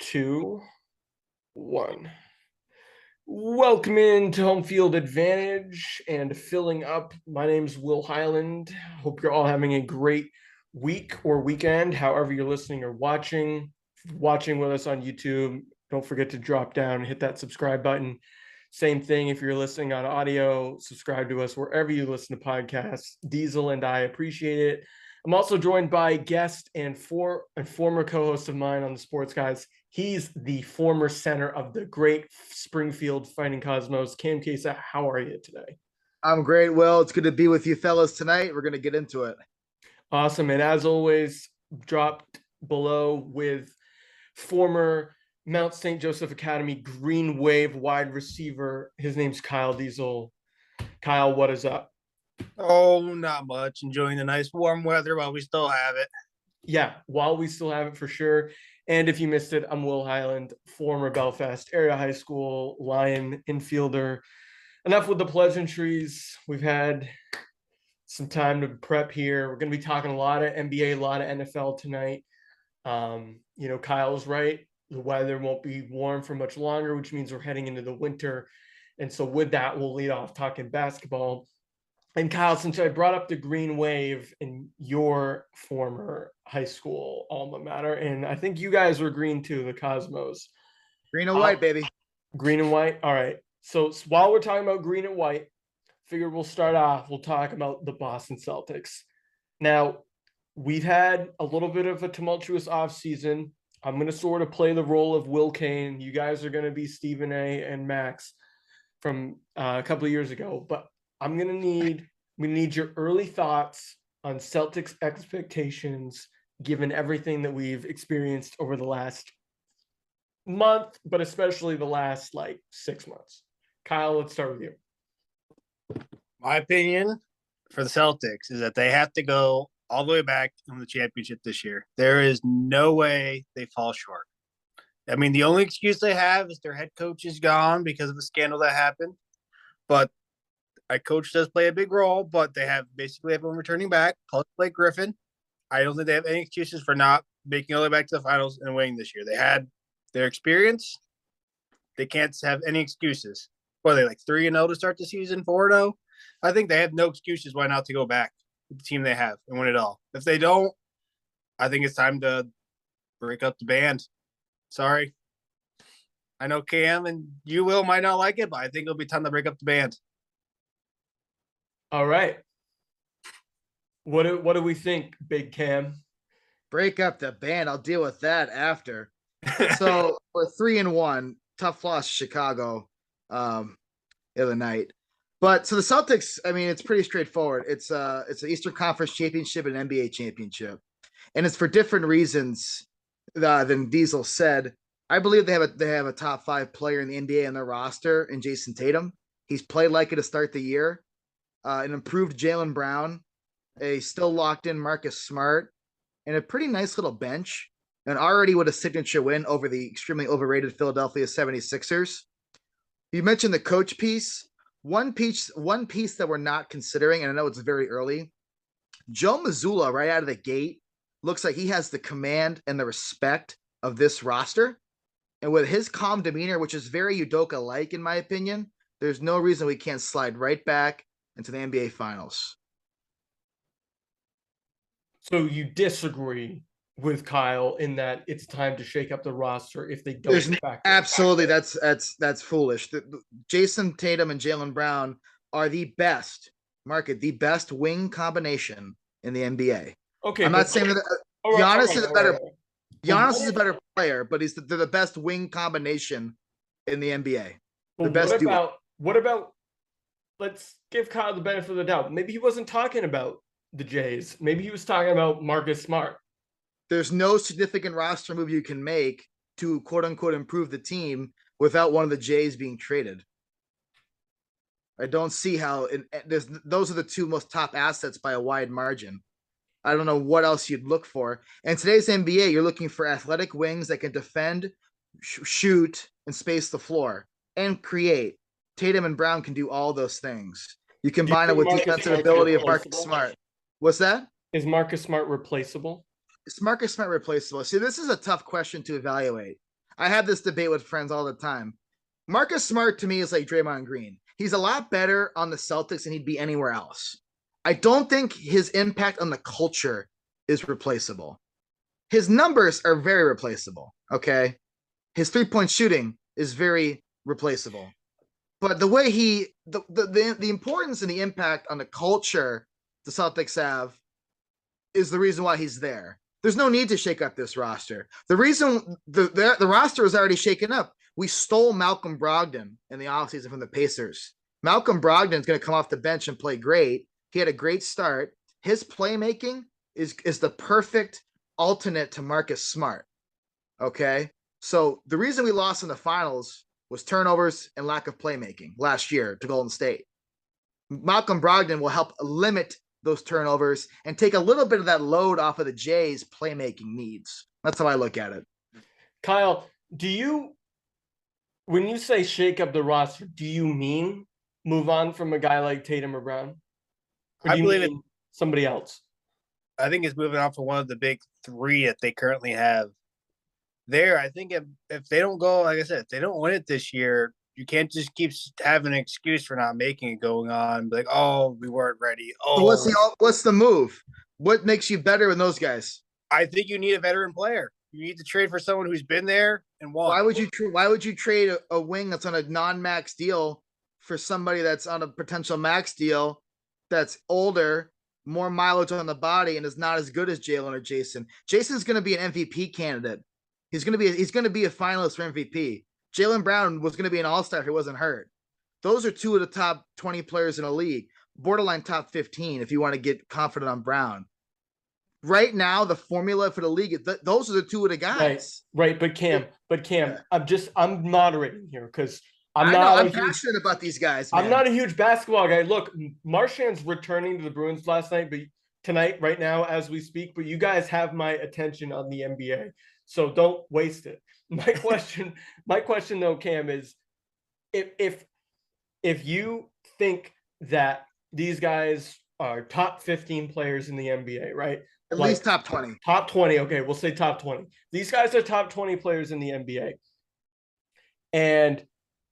two, one. Welcome into Home Field Advantage and filling up. My name's Will Highland. Hope you're all having a great week or weekend, however you're listening or watching. Watching with us on YouTube, don't forget to drop down and hit that subscribe button. Same thing if you're listening on audio, subscribe to us wherever you listen to podcasts. Diezel and I appreciate it. I'm also joined by guest and former co-host of mine on the Sports Guys. He's the former center of the great Springfield Fighting Cosmos. Cam Kesa, how are you today? I'm great, Will. It's good to be with you fellas tonight. We're going to get into it. Awesome. And as always, dropped below with former Mount St. Joseph Academy Green Wave wide receiver. His name's Kyle Diezel. Kyle, what is up? Oh, not much. Enjoying the nice warm weather while we still have it. Yeah, while we still have it for sure. And if you missed it, I'm Will Highland, former Belfast area high school Lion infielder. Enough with the pleasantries. We've had some time to prep here. We're going to be talking a lot of NBA, a lot of NFL tonight. Kyle's right. The weather won't be warm for much longer, which means we're heading into the winter. And so with that, we'll lead off talking basketball. And Kyle, since I brought up the Green Wave in your former high school alma mater, and I think you guys were green too, the Cosmos. Green and white, baby. Green and white. All right. So while we're talking about green and white, figured we'll start off. We'll talk about the Boston Celtics. Now, we've had a little bit of a tumultuous offseason. I'm going to sort of play the role of Will Kane. You guys are going to be Stephen A. and Max from a couple of years ago, but I'm going to need your early thoughts on Celtics expectations, given everything that we've experienced over the last month, but especially the last 6 months. Kyle, let's start with you. My opinion for the Celtics is that they have to go all the way back in the championship this year. There is no way they fall short. I mean, the only excuse they have is their head coach is gone because of the scandal that happened. But a coach does play a big role, but they have basically everyone returning back, plus Blake Griffin. I don't think they have any excuses for not making all the way back to the finals and winning this year. They had their experience. They can't have any excuses. What are they, 3-0 to start the season, 4-0? I think they have no excuses why not to go back with the team they have and win it all. If they don't, I think it's time to break up the band. Sorry. I know Cam and you, Will, might not like it, but I think it'll be time to break up the band. All right. What do we think, Big Cam? Break up the band. I'll deal with that after. So we're 3-1. Tough loss to Chicago the other night. But so the Celtics, I mean, it's pretty straightforward. It's an Eastern Conference championship and an NBA championship. And it's for different reasons than Diezel said. I believe they have a top 5 player in the NBA on their roster in Jason Tatum. He's played like it to start the year. An improved Jaylen Brown, a still locked in Marcus Smart, and a pretty nice little bench. And already with a signature win over the extremely overrated Philadelphia 76ers. You mentioned the coach piece. One piece that we're not considering, and I know it's very early, Joe Mazzulla right out of the gate looks like he has the command and the respect of this roster. And with his calm demeanor, which is very Udoka-like in my opinion, there's no reason we can't slide right back into the NBA Finals. So you disagree with Kyle in that it's time to shake up the roster if they don't absolutely that's foolish. Jason Tatum and Jaylen Brown are the best wing combination in the NBA. Okay, I'm not saying that Giannis is a better Giannis is a better player, but they're the best wing combination in the NBA. The best duo. What about let's give Kyle the benefit of the doubt. Maybe he wasn't talking about the Jays. Maybe he was talking about Marcus Smart. There's no significant roster move you can make to quote unquote improve the team without one of the Jays being traded. I don't see how those are the two most top assets by a wide margin. I don't know what else you'd look for. In today's NBA, you're looking for athletic wings that can defend, shoot, and space the floor and create. Tatum and Brown can do all those things. You combine it with defensive ability of Marcus Smart. What's that? Is Marcus Smart replaceable? Is Marcus Smart replaceable? See, this is a tough question to evaluate. I have this debate with friends all the time. Marcus Smart to me is like Draymond Green. He's a lot better on the Celtics than he'd be anywhere else. I don't think his impact on the culture is replaceable. His numbers are very replaceable. Okay. His 3-point shooting is very replaceable. But the way the importance and the impact on the culture the Celtics have is the reason why he's there. There's no need to shake up this roster. The reason the roster is already shaken up. We stole Malcolm Brogdon in the offseason from the Pacers. Malcolm Brogdon is going to come off the bench and play great. He had a great start. His playmaking is the perfect alternate to Marcus Smart. Okay? So the reason we lost in the finals was turnovers and lack of playmaking last year to Golden State. Malcolm Brogdon will help limit those turnovers and take a little bit of that load off of the Jays' playmaking needs. That's how I look at it. Kyle, when you say shake up the roster, do you mean move on from a guy like Tatum or Brown? Or do you mean somebody else? I think it's moving on from one of the big three that they currently have there. I think if they don't go, like I said, if they don't win it this year, you can't just keep having an excuse for not making it going on. Like, oh, we weren't ready. Oh, so what's the move? What makes you better than those guys? I think you need a veteran player. You need to trade for someone who's been there and won. Why would you trade a wing that's on a non-max deal for somebody that's on a potential max deal that's older, more mileage on the body, and is not as good as Jalen or Jason? Jason's going to be an MVP candidate. He's going to be a finalist for MVP. Jaylen Brown was going to be an all-star if he wasn't hurt. Those are two of the top 20 players in the league, borderline top 15 if you want to get confident on Brown. Right now, the formula for the league, those are the two of the guys. Right. But Cam, yeah. I'm moderating here because I'm passionate about these guys, man. I'm not a huge basketball guy. Look, Marchand's returning to the Bruins last night, but tonight, right now, as we speak, but you guys have my attention on the NBA. So don't waste it. My question though, Cam, is if you think that these guys are top 15 players in the NBA, right? At least top 20. Top 20. Okay, we'll say top 20. These guys are top 20 players in the NBA. And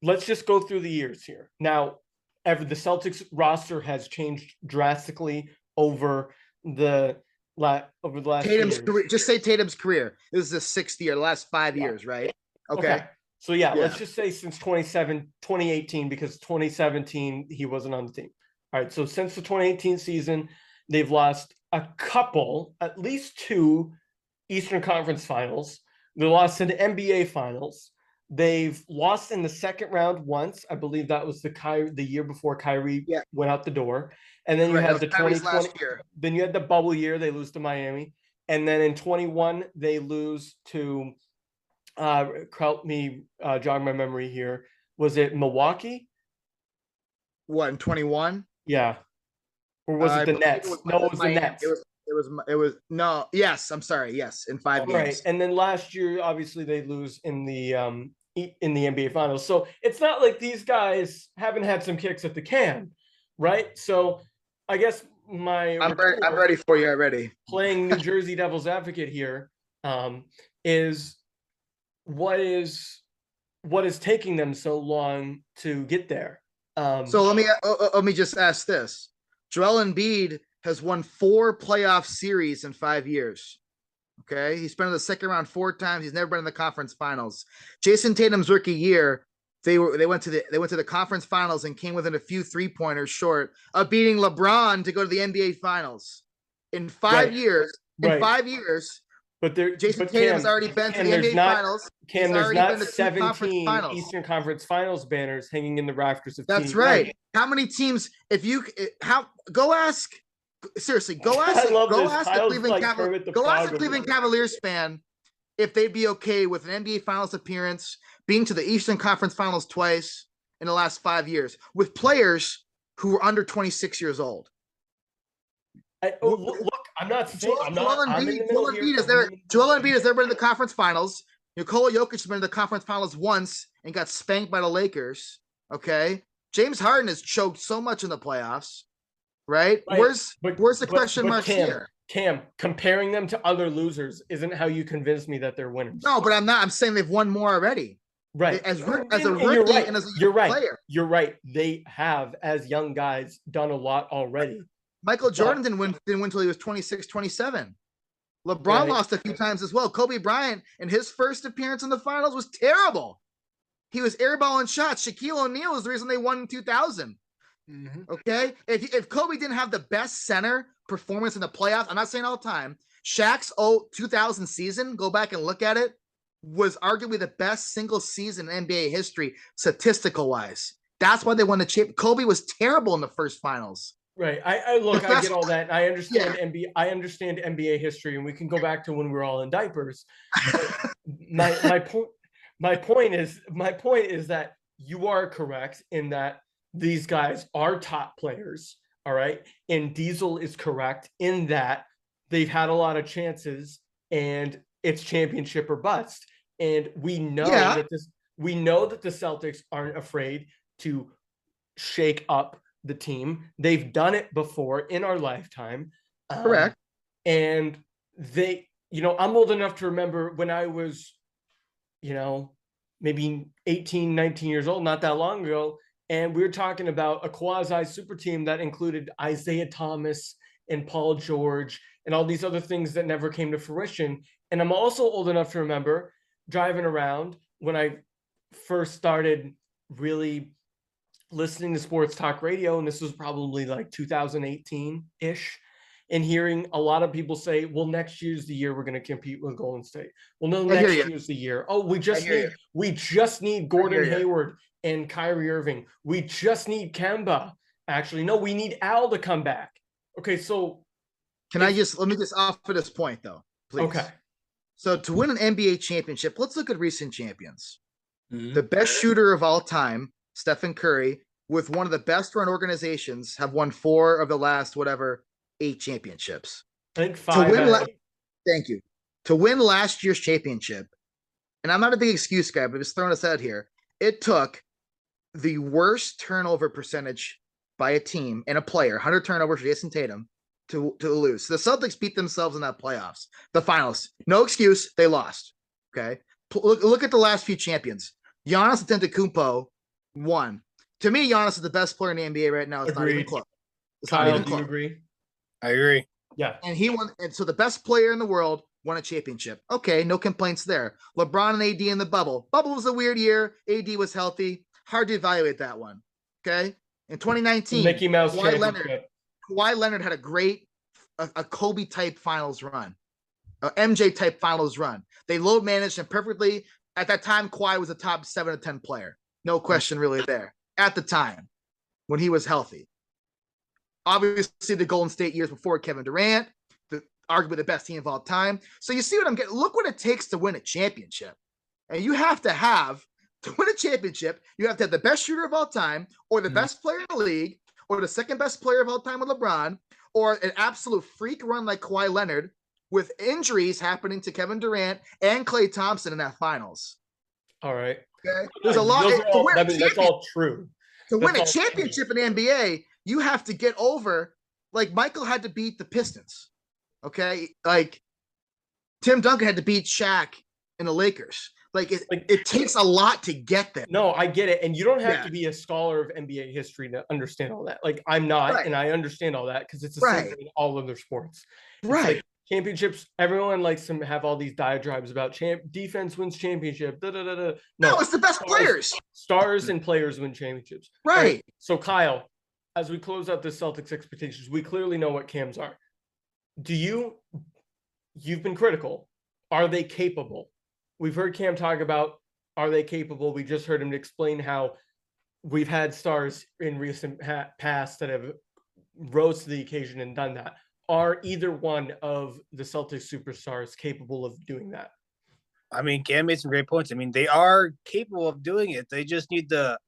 let's just go through the years here. Now, the Celtics roster has changed drastically over the last Tatum's career, just say Tatum's career. This is the 6th year, the last 5 years, right? Okay. So let's just say since 2018, because 2017 he wasn't on the team. All right. So since the 2018 season, they've lost a couple, at least 2 Eastern Conference Finals. They lost in the NBA Finals. They've lost in the second round once. I believe that was the year before Kyrie went out the door. And then you had the 2020. Then you had the bubble year. They lose to Miami. And then in 21, they lose to help me jog my memory here. Was it Milwaukee? What, in 21? Yeah. Or was it the Nets? It was the Nets. It was no. Yes, I'm sorry. Yes, in 5 games. Right. And then last year, obviously, they lose in the NBA Finals. So it's not like these guys haven't had some kicks at the can, right? So I guess I'm ready for you already. Playing New Jersey Devil's advocate here is what is taking them so long to get there. So let me just ask this: Joel Embiid has won 4 playoff series in 5 years. Okay, he's been in the second round 4 times. He's never been in the conference finals. Jason Tatum's rookie year, they went to the conference finals and came within a few 3-pointers short of beating LeBron to go to the NBA finals. In 5 years, but Jason Tatum has already been to the NBA finals. There's not 17 Eastern Conference Finals banners hanging in the rafters of That's right. Right. How many teams? Go ask the Cleveland Cavaliers fan if they'd be okay with an NBA Finals appearance, being to the Eastern Conference Finals twice in the last 5 years with players who were under 26 years old. Look, I'm not saying Joel Embiid has never been in the conference finals. Nikola Jokic has been in the conference finals once and got spanked by the Lakers. Okay. James Harden has choked so much in the playoffs. Right? Where's the question mark here? Cam, comparing them to other losers isn't how you convince me that they're winners. No, but I'm not. I'm saying they've won more already. Right. As a And rookie you're right. and as a You're right. player. You're right. They have, as young guys, done a lot already. Michael Jordan didn't win until he was 26, 27. LeBron lost a few times as well. Kobe Bryant, in his first appearance in the finals, was terrible. He was airballing shots. Shaquille O'Neal is the reason they won in 2000. Mm-hmm. Okay? If Kobe didn't have the best center performance in the playoffs, I'm not saying all the time, Shaq's 2000 season, go back and look at it, was arguably the best single season in NBA history, statistical-wise. That's why they won the chip. Kobe was terrible in the first finals. Right. I get all that. I understand NBA. I understand NBA history, and we can go back to when we were all in diapers. My point is that you are correct in that these guys are top players. All right, and Diezel is correct in that they've had a lot of chances, and it's championship or bust. And we know that the Celtics aren't afraid to shake up the team. They've done it before in our lifetime. Correct. And they, I'm old enough to remember when I was, maybe 18, 19 years old, not that long ago. And we were talking about a quasi super team that included Isaiah Thomas and Paul George and all these other things that never came to fruition. And I'm also old enough to remember driving around when I first started really listening to sports talk radio, and this was probably like 2018-ish, and hearing a lot of people say, well, next year's the year we're going to compete with Golden State. Well, no, next year's the year. Oh, we just need Gordon Hayward and Kyrie Irving. We just need Kemba. Actually, no, we need Al to come back. Okay, so let me just offer this point though, please. Okay. So to win an NBA championship, let's look at recent champions. Mm-hmm. The best shooter of all time, Stephen Curry, with one of the best run organizations, have won 4 of the last 8 championships. I think 5. Thank you. To win last year's championship, and I'm not a big excuse guy, but just throwing this out here, it took the worst turnover percentage by a team and a player, 100 turnovers for Jason Tatum, to lose. The Celtics beat themselves in that playoffs, the finals. No excuse, they lost. Okay, look at the last few champions. Giannis Antetokounmpo won. To me, Giannis is the best player in the NBA right now. It's not even close. Kyle, do you agree? I agree. Yeah. And he won. And so the best player in the world won a championship. Okay, no complaints there. LeBron and AD in the bubble. Bubble was a weird year. AD was healthy. Hard to evaluate that one. Okay. In 2019, Mickey Mouse Kawhi Leonard had a Kobe type finals run, a MJ type finals run. They load managed him perfectly. At that time, Kawhi was a top 7 to 10 player. No question really there. At the time, when he was healthy. Obviously, the Golden State years before Kevin Durant, arguably the best team of all time. So you see what I'm getting? Look what it takes to win a championship. And you have to win a championship, you have to have the best shooter of all time, or the best player in the league, or the second best player of all time with LeBron, or an absolute freak run like Kawhi Leonard, with injuries happening to Kevin Durant and Klay Thompson in that finals. All right. Okay? There's a lot. That's all true. To win a championship in the NBA, you have to get over, like Michael had to beat the Pistons. Okay? Like Tim Duncan had to beat Shaq in the Lakers. Like it takes a lot to get there. No, I get it. And you don't have to be a scholar of NBA history to understand all that. Like I'm not, and I understand all that because it's the same in all other sports. Right. Like championships, everyone likes to have all these diatribes about defense wins championship. No, it's the best players. Stars and players win championships. Right. So Kyle, as we close out the Celtics expectations, we clearly know what Cam's are. You've been critical. Are they capable? We've heard Cam talk about, are they capable? We just heard him explain how we've had stars in recent past that have rose to the occasion and done that. Are either one of the Celtics superstars capable of doing that? I mean, Cam made some great points. I mean, they are capable of doing it. They just need to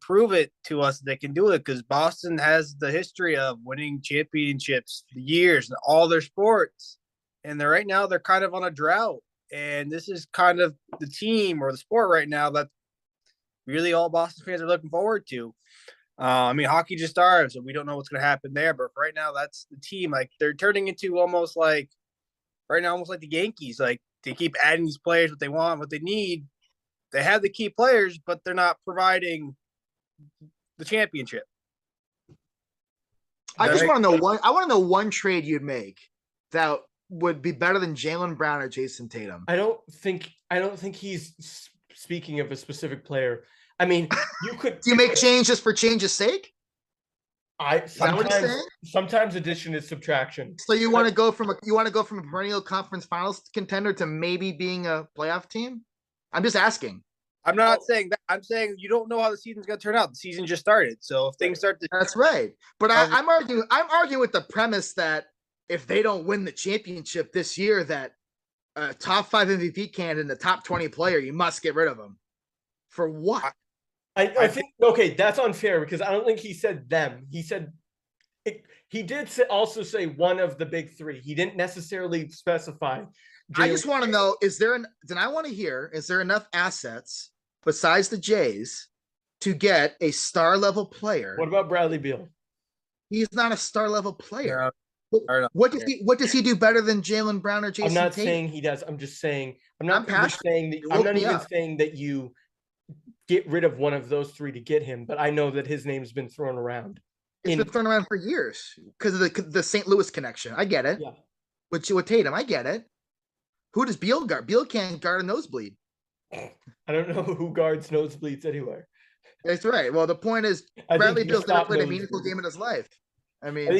prove it to us that they can do it, because Boston has the history of winning championships for years in all their sports. And right now they're kind of on a drought. And this is kind of the team or the sport right now that really all Boston fans are looking forward to. I mean, hockey just started, so we don't know what's going to happen there. But right now, that's the team. Like they're turning into almost like right now, almost like the Yankees. Like they keep adding these players, what they want, what they need. They have the key players, but they're not providing the championship. I just want to know one. I want to know one trade you'd make that would be better than Jaylen Brown or Jason Tatum. I don't think he's speaking of a specific player. I mean, you could. Do you make changes for change's sake? Sometimes addition is subtraction. So you want to go from a perennial conference finals contender to maybe being a playoff team? I'm just asking. I'm not saying that. I'm saying you don't know how the season's going to turn out. The season just started, so if things start to that's right. But I'm arguing with the premise that if they don't win the championship this year, that a top 5 MVP candidate and the top 20 player, you must get rid of him. For what? I think okay, that's unfair because I don't think he said them. He said he did also say one of the big three. He didn't necessarily specify. I just want to know: is there enough assets besides the Jays to get a star level player? What about Bradley Beal? He's not a star level player. Yeah. What does he do better than Jaylen Brown or Jason I'm not Tatum? saying he does. I'm just saying I'm not saying that you get rid of one of those three to get him, but I know that his name's been thrown around. It's been thrown around for years because of the St. Louis connection. I get it. Yeah. With Tatum, I get it. Who does Beal guard? Beal can't guard a nosebleed. I don't know who guards nosebleeds anywhere. That's right. Well, the point is, Bradley Beal's never played a meaningful game in his life. I mean,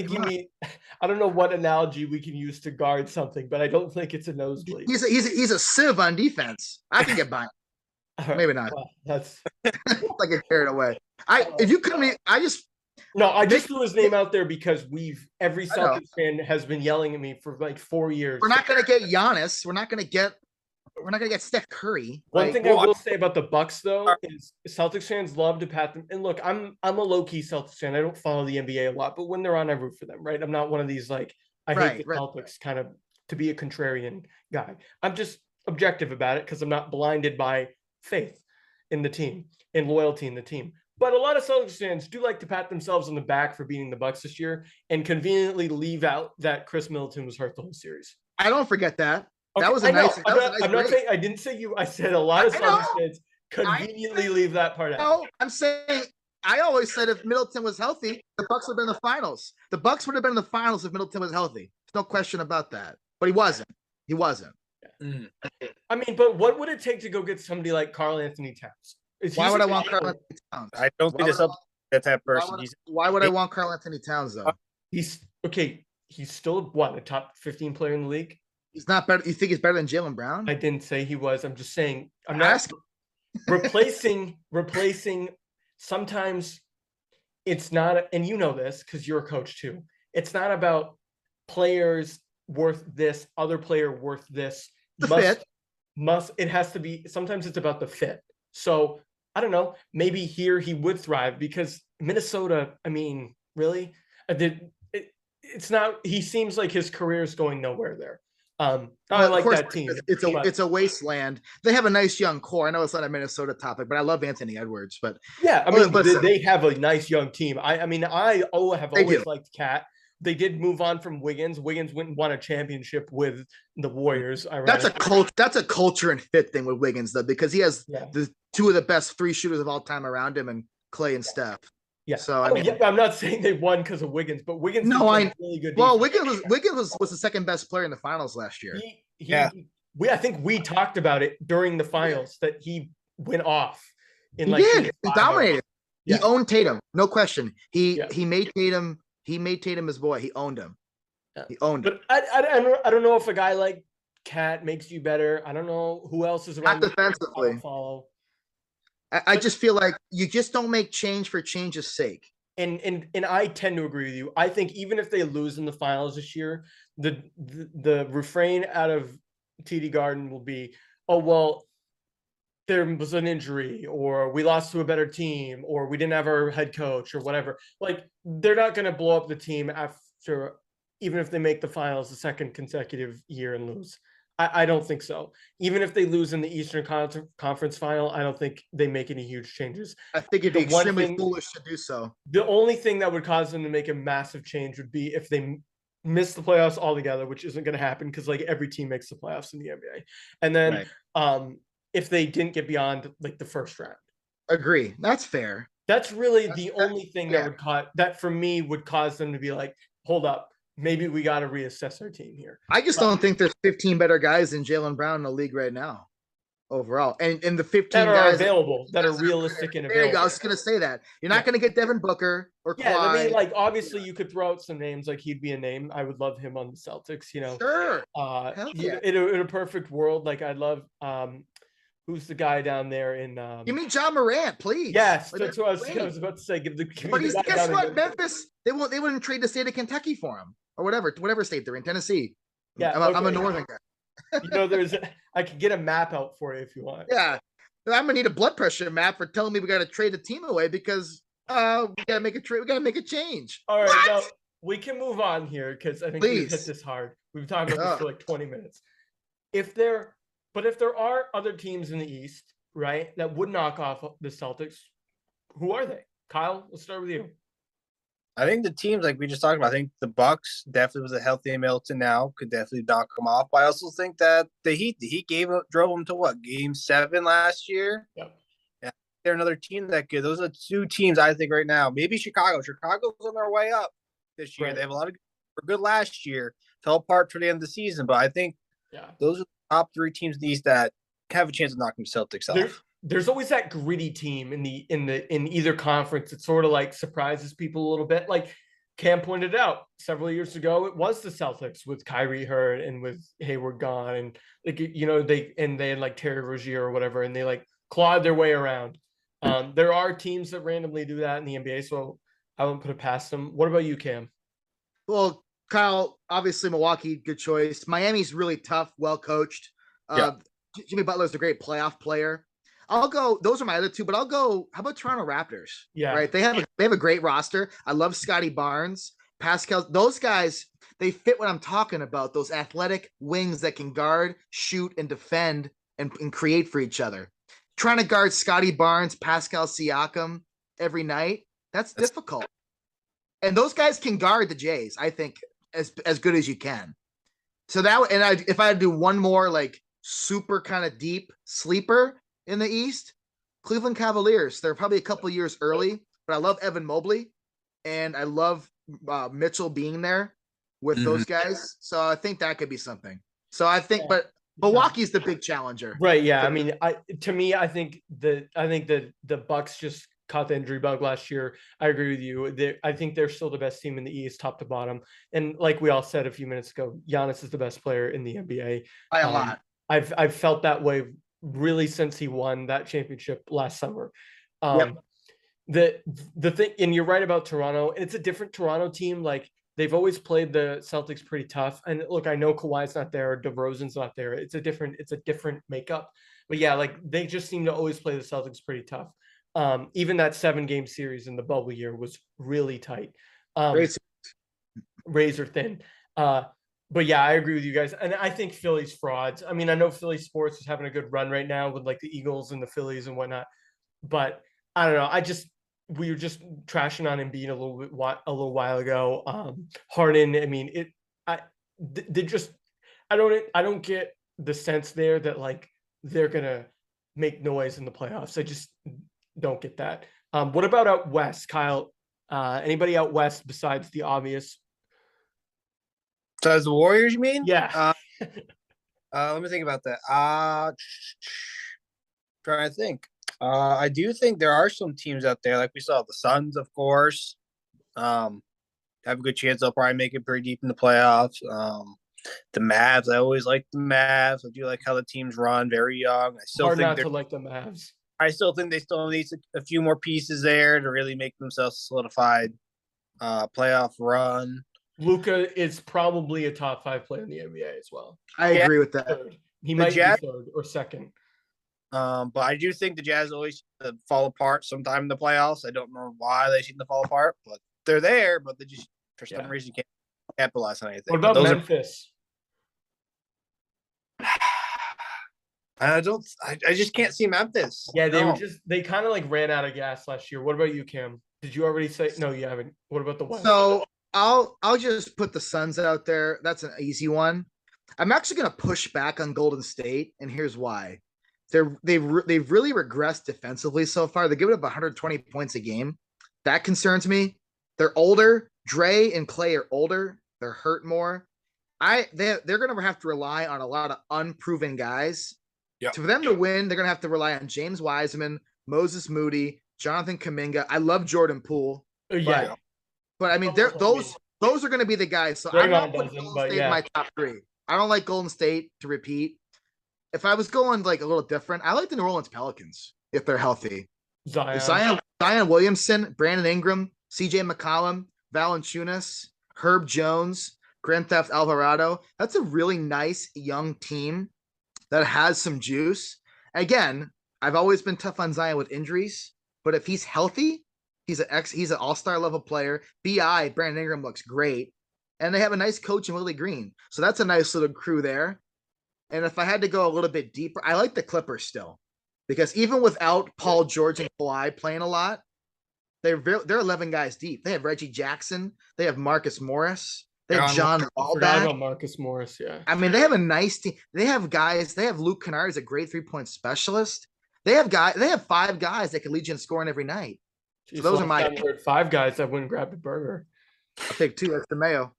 I don't know what analogy we can use to guard something, but I don't think it's a nosebleed. He's a sieve on defense. I can get by. Right. Maybe not. Well, that's like get carried away. I just threw his name out there because every Celtics fan has been yelling at me for like 4 years. We're not gonna get Giannis. We're not gonna get Steph Curry. One thing I will say about the Bucks though is Celtics fans love to pat them. And look, I'm a low key Celtics fan. I don't follow the NBA a lot, but when they're on, I root for them. Right? I'm not one of these like I hate the Celtics kind of to be a contrarian guy. I'm just objective about it because I'm not blinded by faith in the team and loyalty in the team. But a lot of Celtics fans do like to pat themselves on the back for beating the Bucks this year and conveniently leave out that Chris Middleton was hurt the whole series. I don't forget that. Okay, that was a nice. I'm not saying I didn't say you. I said a lot of Celtics fans conveniently leave that part out. No, I'm saying I always said if Middleton was healthy, the Bucks would have been in the finals. The Bucks would have been in the finals if Middleton was healthy. There's no question about that. But he wasn't. He wasn't. I mean, but what would it take to go get somebody like Karl Anthony Towns? Why would I want Karl Anthony Towns? I don't think it's up to that person. Why would I want Karl Anthony Towns though? He's okay. He's still a top 15 player in the league. He's not better. You think he's better than Jaylen Brown? I didn't say he was. I'm just saying. I'm not asking. replacing. Sometimes it's not, and you know this because you're a coach too. It's not about players worth this, other player worth this. It has to be. Sometimes it's about the fit. So I don't know. Maybe here he would thrive because Minnesota. I mean, really, it's not. He seems like his career is going nowhere there. I like that team. It's a wasteland. They have a nice young core. I know it's not a Minnesota topic, but I love Anthony Edwards. But yeah, I mean, they have a nice young team. I have always liked Cat. They did move on from Wiggins. Wiggins went and won a championship with the Warriors. That's a culture and fit thing with Wiggins though, because he has the two of the best 3 shooters of all time around him, and Clay and Steph. Yeah. So I mean, I'm not saying they won because of Wiggins, but Wiggins. No, really good. Well, Wiggins was the second best player in the finals last year. I think we talked about it during the finals that he went off. He dominated. Yeah. He owned Tatum, no question. He made Tatum. He made Tatum his boy. He owned him. Yeah. He owned him. But I don't know if a guy like Cat makes you better. I don't know who else is around. Not defensively. I just feel like you just don't make change for change's sake. And I tend to agree with you. I think even if they lose in the finals this year, the refrain out of TD Garden will be, oh, well, there was an injury, or we lost to a better team, or we didn't have our head coach, or whatever. Like, they're not going to blow up the team after, even if they make the finals the second consecutive year and lose. I don't think so. Even if they lose in the Eastern Conference final, I don't think they make any huge changes. I think it'd be extremely foolish to do so. The only thing that would cause them to make a massive change would be if they miss the playoffs altogether, which isn't going to happen because like every team makes the playoffs in the NBA. And then if they didn't get beyond like the first round. Agree. That's fair. That's really the only thing that would that for me would cause them to be like, hold up, maybe we got to reassess our team here. I just don't think there's 15 better guys than Jaylen Brown in the league right now. Overall, and the 15 that are guys available, that are realistic and available. There you go. I was going to say that you're not going to get Devin Booker or Kawhi. I mean, like obviously you could throw out some names. Like he'd be a name. I would love him on the Celtics. You know, sure. In a perfect world, like I'd love. Who's the guy down there in? Give me John Morant, please. Yes, that's what I was about to say. But guess what? Memphis, they wouldn't trade the state of Kentucky for him or whatever state they're in. Tennessee. Yeah, I'm a northern guy. You know, I could get a map out for you if you want. Yeah, I'm gonna need a blood pressure map for telling me we got to trade the team away because we gotta make a trade. We gotta make a change. All right, now we can move on here because I think we've hit this hard. We've talked about this for like 20 minutes. If there are other teams in the East, right, that would knock off the Celtics, who are they? Kyle, let's start with you. I think the teams like we just talked about. I think the Bucks definitely was a healthy Middleton now could definitely knock them off. But I also think that the Heat drove them to what, Game 7 last year. Yep. Yeah, they're another team that good. Those are two teams I think right now. Maybe Chicago. Chicago's on their way up this year. Right. They have a lot of good last year. Fell apart for the end of the season, but I think those are the top 3 teams in the East that have a chance of knocking the Celtics off. There's always that gritty team in either conference. It sort of like surprises people a little bit. Like Cam pointed out several years ago, it was the Celtics with Kyrie hurt and with Hayward gone, and like they had like Terry Rozier or whatever, and they like clawed their way around. There are teams that randomly do that in the NBA, so I wouldn't put it past them. What about you, Cam? Well, Kyle, obviously Milwaukee, good choice. Miami's really tough, well coached. Jimmy Butler's a great playoff player. I'll go. Those are my other 2, but I'll go. How about Toronto Raptors? Yeah, right. They have a great roster. I love Scotty Barnes, Pascal. Those guys, they fit what I'm talking about. Those athletic wings that can guard, shoot, and defend and create for each other. Trying to guard Scotty Barnes, Pascal Siakam every night, that's difficult. And those guys can guard the Jays, I think, as good as you can. So if I had to do one more like super kind of deep sleeper in the East, Cleveland Cavaliers. They're probably a couple years early, but I love Evan Mobley, and I love Mitchell being there with those guys. So I think that could be something. So I think, but Milwaukee's the big challenger, right? Yeah, I mean, I think the Bucks just caught the injury bug last year. I agree with you. I think they're still the best team in the East, top to bottom. And like we all said a few minutes ago, Giannis is the best player in the NBA by a lot. I've felt that way really since he won that championship last summer. The thing, and you're right about Toronto, and it's a different Toronto team. Like they've always played the Celtics pretty tough. And look, I know Kawhi's not there, DeRozan's not there. It's a different makeup. But yeah, like they just seem to always play the Celtics pretty tough. Even that 7-game series in the bubble year was really tight. Razor thin. But yeah, I agree with you guys. And I think Philly's frauds. I mean, I know Philly sports is having a good run right now with like the Eagles and the Phillies and whatnot. But I don't know. We were just trashing on Embiid a little while ago. Harden, I mean, I don't get the sense there that like they're gonna make noise in the playoffs. I just don't get that. What about out west, Kyle? Anybody out west besides the obvious? So as the Warriors, you mean? Yeah. Let me think about that. Trying to think. I do think there are some teams out there, like we saw the Suns, of course. Have a good chance they'll probably make it pretty deep in the playoffs. The Mavs, I always like the Mavs. I do like how the teams run, very young. I still Hard think not to like the Mavs. I still think they still need a few more pieces there to really make themselves a solidified playoff run. Luka is probably a top 5 player in the NBA as well. I agree with that. Third. He might be third or second. But I do think the Jazz always fall apart sometime in the playoffs. I don't know why they seem to fall apart, but they're there, but they just, for some reason, can't capitalize on anything. What about Memphis? I just can't see Memphis. Yeah, No. they kind of like ran out of gas last year. What about you, Cam? Did you already say no? You haven't. What about the West? So I'll just put the Suns out there. That's an easy one. I'm actually going to push back on Golden State, and here's why. They've really regressed defensively so far. They're giving up 120 points a game. That concerns me. They're older. Dre and Clay are older. They're hurt more. They're going to have to rely on a lot of unproven guys. Yep. For them to win, they're going to have to rely on James Wiseman, Moses Moody, Jonathan Kuminga. I love Jordan Poole. Yeah, But I mean, those are going to be the guys. So I'm not putting Golden State in my top three. I don't like Golden State to repeat. If I was going like a little different, I like the New Orleans Pelicans if they're healthy. Zion Williamson, Brandon Ingram, CJ McCollum, Valanciunas, Herb Jones, Grand Theft Alvarado. That's a really nice young team that has some juice. Again, I've always been tough on Zion with injuries, but if he's healthy, he's an all-star level player. Brandon Ingram looks great. And they have a nice coach in Willie Green. So that's a nice little crew there. And if I had to go a little bit deeper, I like the Clippers still. Because even without Paul George and Kawhi playing a lot, they're 11 guys deep. They have Reggie Jackson. They have Marcus Morris. They have John Wall back. About Marcus Morris, yeah. I mean, they have a nice team. They have guys. They have Luke Kennard as a great three-point specialist. They have 5 guys that can lead you in scoring every night. Jeez, so those are my 5 guys that wouldn't grab the burger. I'll take 2 extra mayo.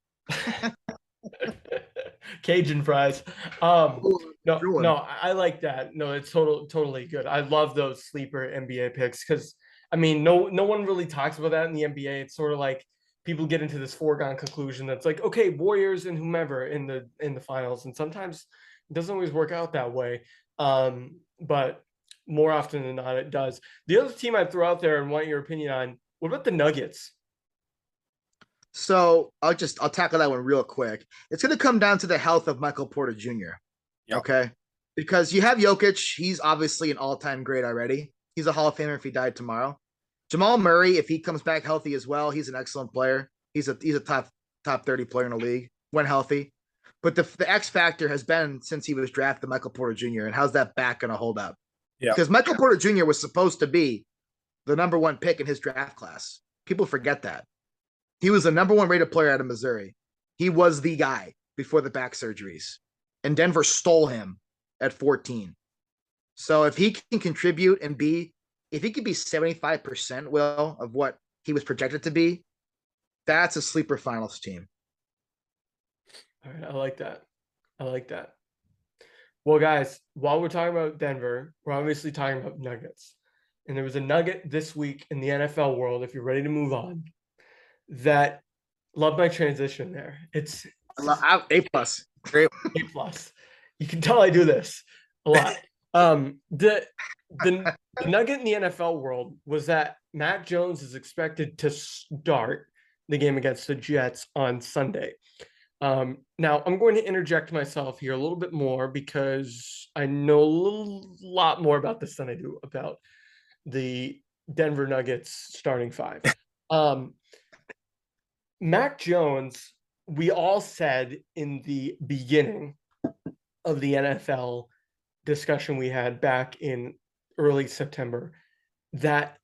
Cajun fries. No, I like that. No, it's totally good. I love those sleeper NBA picks because I mean, no one really talks about that in the NBA. It's sort of like people get into this foregone conclusion that's like, okay, Warriors and whomever in the finals, and sometimes it doesn't always work out that way. But more often than not, it does. The other team I'd throw out there and want your opinion on, what about the Nuggets? So I'll tackle that one real quick. It's going to come down to the health of Michael Porter Jr. Yep. Okay. Because you have Jokic. He's obviously an all-time great already. He's a Hall of Famer if he died tomorrow. Jamal Murray, if he comes back healthy as well, he's an excellent player. He's a top 30 player in the league when healthy. But the X factor has been since he was drafted, Michael Porter Jr. And how's that back going to hold up? Yeah. Because Michael Porter Jr. was supposed to be the number 1 pick in his draft class. People forget that. He was the number 1 rated player out of Missouri. He was the guy before the back surgeries. And Denver stole him at 14. So if he can contribute and if he could be 75%, Will, of what he was projected to be, that's a sleeper finals team. All right, I like that. Well, guys, while we're talking about Denver, we're obviously talking about Nuggets. And there was a nugget this week in the NFL world, if you're ready to move on, that love my transition there. It's A+. A+. You can tell I do this a lot. The nugget in the NFL world was that Mac Jones is expected to start the game against the Jets on Sunday. Now, I'm going to interject myself here a little bit more because I know a lot more about this than I do about the Denver Nuggets starting 5. Mac Jones, we all said in the beginning of the NFL discussion we had back in early September that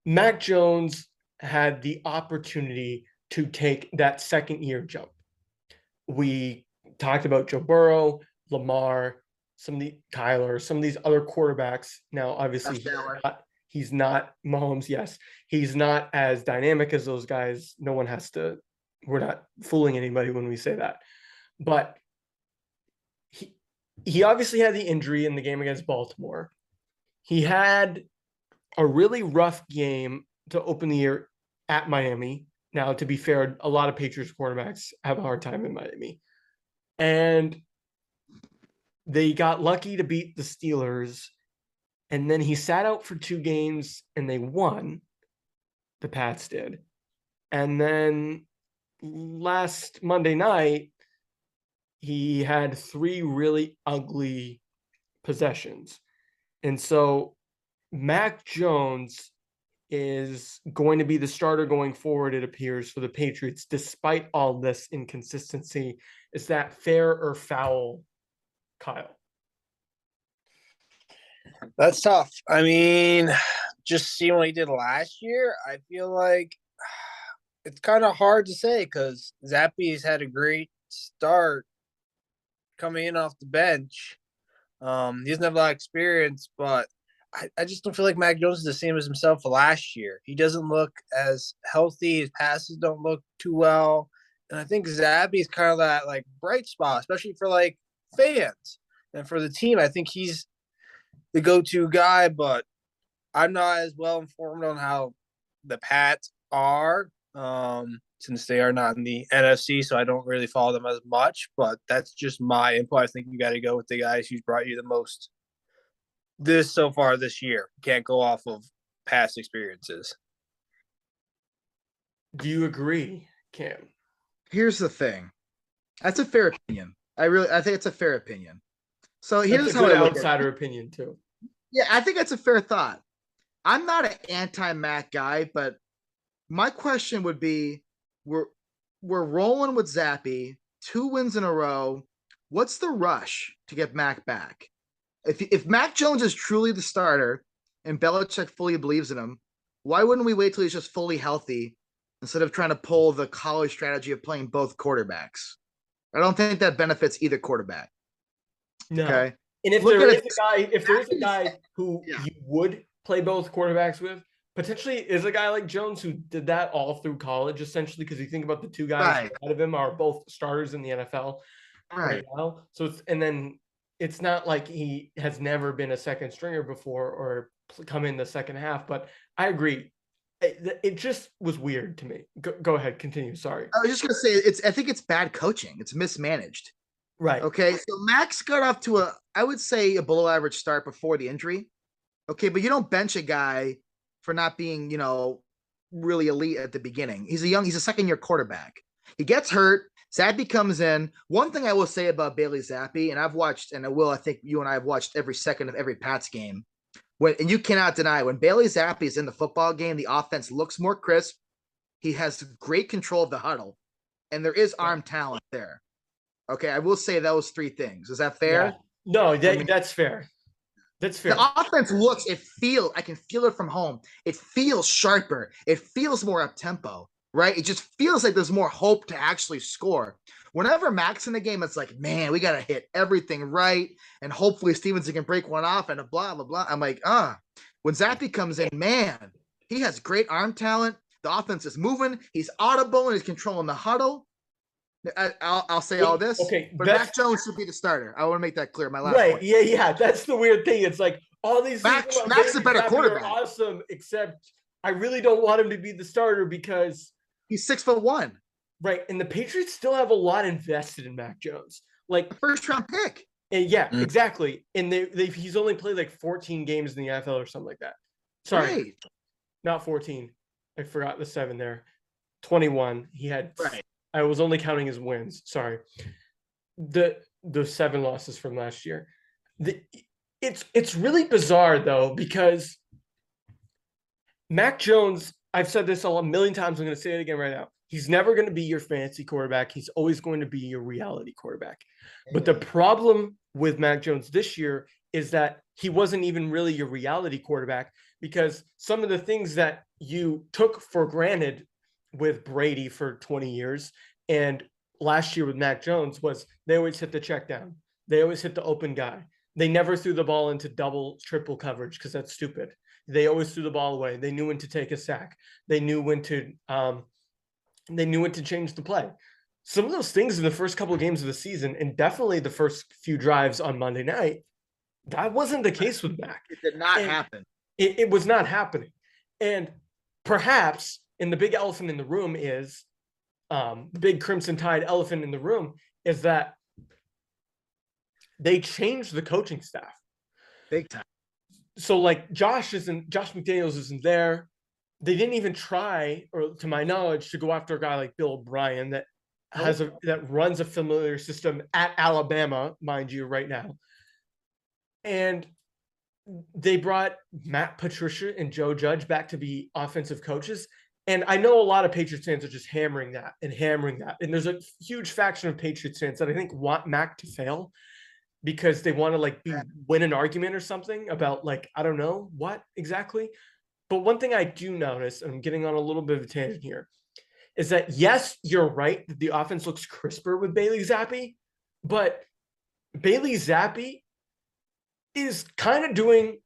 Mac Jones had the opportunity to take that second-year jump. We talked about Joe Burrow, Lamar, some of these other quarterbacks. Now, obviously, he's not Mahomes. Yes, he's not as dynamic as those guys. We're not fooling anybody when we say that. But he obviously had the injury in the game against Baltimore. He had a really rough game to open the year at Miami. Now, to be fair, a lot of Patriots quarterbacks have a hard time in Miami. And they got lucky to beat the Steelers. And then he sat out for 2 games and they won. The Pats did. And then last Monday night, he had 3 really ugly possessions. And so Mac Jones is going to be the starter going forward, it appears, for the Patriots, despite all this inconsistency. Is that fair or foul, Kyle? That's tough. I mean, just seeing what he did last year, I feel like it's kind of hard to say because Zappi's had a great start coming in off the bench. He doesn't have a lot of experience, but I just don't feel like Mac Jones is the same as himself last year. He doesn't look as healthy. His passes don't look too well. And I think Zappy is kind of that like bright spot, especially for like fans and for the team. I think he's the go-to guy, but I'm not as well informed on how the Pats are, since they are not in the NFC, so I don't really follow them as much. But that's just my input. I think you got to go with the guys who's brought you the most this so far this year. You can't go off of past experiences. Do you agree, Cam? Here's the thing. That's a fair opinion. I think it's a fair opinion. So here's That's a how good I look outsider opinion too. Yeah, I think that's a fair thought. I'm not an anti-Mac guy, but my question would be: we're rolling with Zappy, 2 wins in a row. What's the rush to get Mac back? If Mac Jones is truly the starter and Belichick fully believes in him, why wouldn't we wait till he's just fully healthy instead of trying to pull the college strategy of playing both quarterbacks? I don't think that benefits either quarterback. No. Okay. And if Look there at is a guy, if there is a guy who Yeah. you would play both quarterbacks with, potentially is a guy like Jones who did that all through college, essentially, because you think about the two guys Right. ahead of him are both starters in the NFL right now. So it's not like he has never been a second stringer before or come in the second half. But I agree. It just was weird to me. Go ahead, continue. Sorry. I was just gonna say I think it's bad coaching. It's mismanaged. Right. Okay. So Max got off to I would say a below average start before the injury. Okay, but you don't bench a guy for not being, really elite at the beginning. He's a second year quarterback. He gets hurt. Zappy comes in. One thing I will say about Bailey Zappy, and I've watched, and I think you and I have watched every second of every Pats game. And you cannot deny when Bailey Zappy is in the football game, the offense looks more crisp. He has great control of the huddle, and there is arm talent there. Okay, I will say those 3 things. Is that fair? Yeah. No, that's fair. That's fair. The offense looks, I can feel it from home. It feels sharper. It feels more up tempo, right? It just feels like there's more hope to actually score. Whenever Mac's in the game, it's like, man, we got to hit everything right. And hopefully Stevenson can break one off and blah, blah, blah. I'm like, when Zappy comes in, man, he has great arm talent. The offense is moving. He's audible and he's controlling the huddle. I'll say all this. Okay, but Mac Jones should be the starter. I want to make that clear. My last right. point. Yeah. That's the weird thing. It's like all these Mac's a better quarterback. Are awesome, except I really don't want him to be the starter because he's 6'1". Right, and the Patriots still have a lot invested in Mac Jones, like a first-round pick. And exactly. And he's only played like 14 games in the NFL or something like that. Sorry, not 14. I forgot the 7 there. 21. He had. Right. I was only counting his wins. Sorry. The 7 losses from last year. It's really bizarre though because Mac Jones. I've said this a million times. I'm going to say it again right now. He's never going to be your fantasy quarterback. He's always going to be your reality quarterback. But the problem with Mac Jones this year is that he wasn't even really your reality quarterback because some of the things that you took for granted with Brady for 20 years and last year with Mac Jones was they always hit the check down. They always hit the open guy. They never threw the ball into double, triple coverage because that's stupid. They always threw the ball away. They knew when to take a sack. They knew when to change the play. Some of those things in the first couple of games of the season, and definitely the first few drives on Monday night, that wasn't the case with Mac. It did not happen. It was not happening. And perhaps, and the big elephant in the room is, the big Crimson Tide elephant in the room is that they changed the coaching staff. Big time. So like Josh McDaniels isn't there. They didn't even try, or to my knowledge, to go after a guy like Bill O'Brien that runs a familiar system at Alabama, mind you, right now. And they brought Matt Patricia and Joe Judge back to be offensive coaches. And I know a lot of Patriots fans are just hammering that. And there's a huge faction of Patriots fans that I think want Mac to fail. because they want to like win an argument or something about like, I don't know what exactly. But one thing I do notice, and I'm getting on a little bit of a tangent here, is that yes, you're right that the offense looks crisper with Bailey Zappi, but Bailey Zappi is kind of doing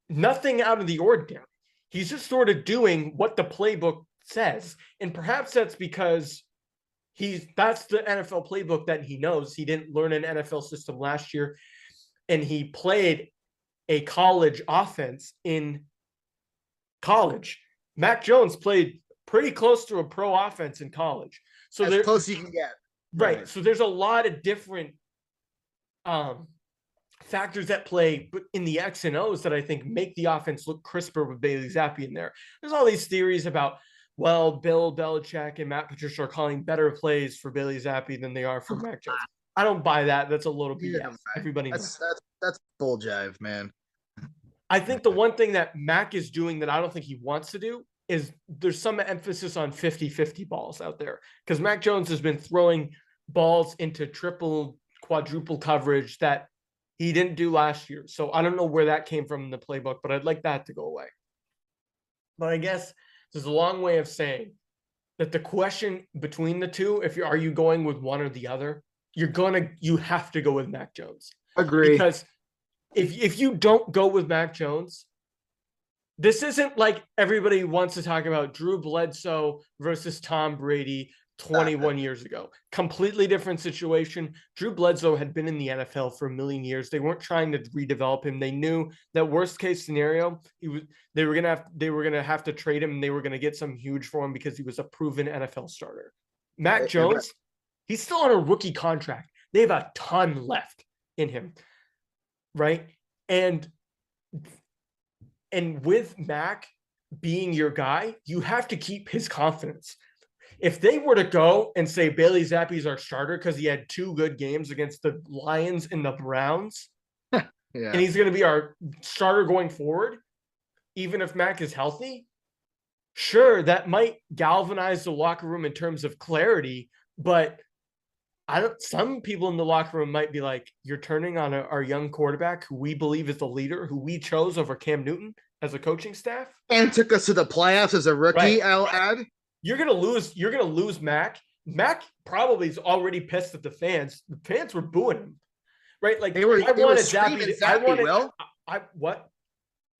nothing out of the ordinary. He's just sort of doing what the playbook says. And perhaps that's because that's the NFL playbook that he knows. He didn't learn an NFL system last year, and he played a college offense in college. Mac Jones played pretty close to a pro offense in college. So as close as you can get. Right. So there's a lot of different factors that play in the X and O's that I think make the offense look crisper with Bailey Zappi in there. There's all these theories about, well, Bill Belichick and Matt Patricia are calling better plays for Bailey Zappi than they are for Mac Jones. I don't buy that. That's a little BS. Everybody knows. That's bull jive, man. I think the one thing that Mac is doing that I don't think he wants to do is there's some emphasis on 50-50 balls out there, because Mac Jones has been throwing balls into triple, quadruple coverage that he didn't do last year. So I don't know where that came from in the playbook, but I'd like that to go away. But I guess there's a long way of saying that the question between the two, are you going with one or the other? You have to go with Mac Jones. Agree. Because if you don't go with Mac Jones, this isn't like everybody wants to talk about Drew Bledsoe versus Tom Brady 21 years ago. Completely different situation. Drew Bledsoe had been in the NFL for a million years. They weren't trying to redevelop him. They knew that worst case scenario, they were gonna have to trade him, and they were gonna get some huge for him because he was a proven NFL starter. Mac Jones, he's still on a rookie contract. They have a ton left in him, right? And with Mac being your guy, you have to keep his confidence. If they were to go and say Bailey Zappi's our starter because he had 2 good games against the Lions and the Browns, and he's going to be our starter going forward, even if Mac is healthy, sure, that might galvanize the locker room in terms of clarity, but some people in the locker room might be like, you're turning on our young quarterback who we believe is the leader, who we chose over Cam Newton as a coaching staff. And took us to the playoffs as a rookie, right. I'll add. You're gonna lose Mac. Mac probably is already pissed at the fans. The fans were booing him. Right? Like they were screaming Zappy.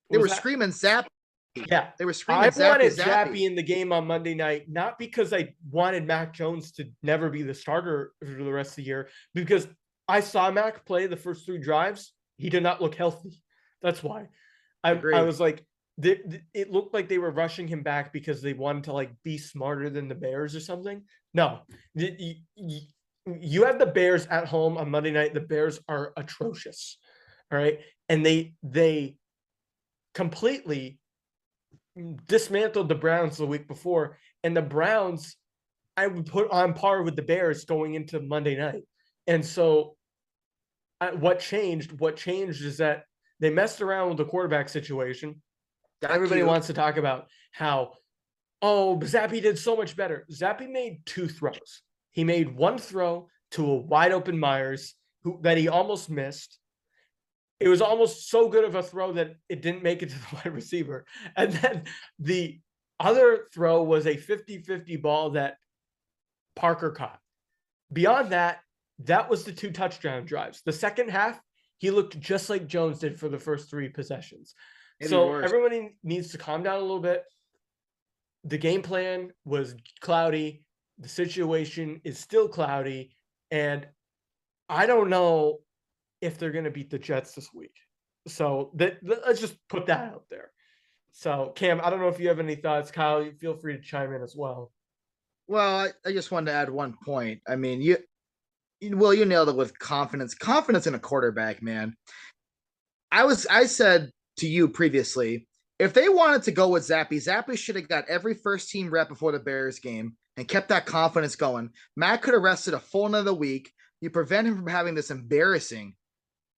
They were screaming Zappy. Yeah, they were screaming. I wanted Zappy in the game on Monday night, not because I wanted Mac Jones to never be the starter for the rest of the year, because I saw Mac play the first 3 drives. He did not look healthy. That's why. I was like, it looked like they were rushing him back because they wanted to like be smarter than the Bears or something. No, you have the Bears at home on Monday night. The Bears are atrocious. All right. And they completely dismantled the Browns the week before, and the Browns I would put on par with the Bears going into Monday night. And so what changed is that they messed around with the quarterback situation. Everybody wants to talk about how, Zappy did so much better. Zappy made 2 throws. He made 1 throw to a wide open Myers that he almost missed. It was almost so good of a throw that it didn't make it to the wide receiver. And then the other throw was a 50-50 ball that Parker caught. Beyond that, that was the 2 touchdown drives. The second half, he looked just like Jones did for the first 3 possessions. So everybody needs to calm down a little bit. The game plan was cloudy. The situation is still cloudy. And I don't know if they're going to beat the Jets this week. So let's just put that out there. So, Cam, I don't know if you have any thoughts. Kyle, you feel free to chime in as well. Well, I just wanted to add one point. I mean, you nailed it with confidence. Confidence in a quarterback, man. I said to you previously, if they wanted to go with Zappy should have got every first team rep before the Bears game and kept that confidence going. Matt could have rested a full another week. You prevent him from having this embarrassing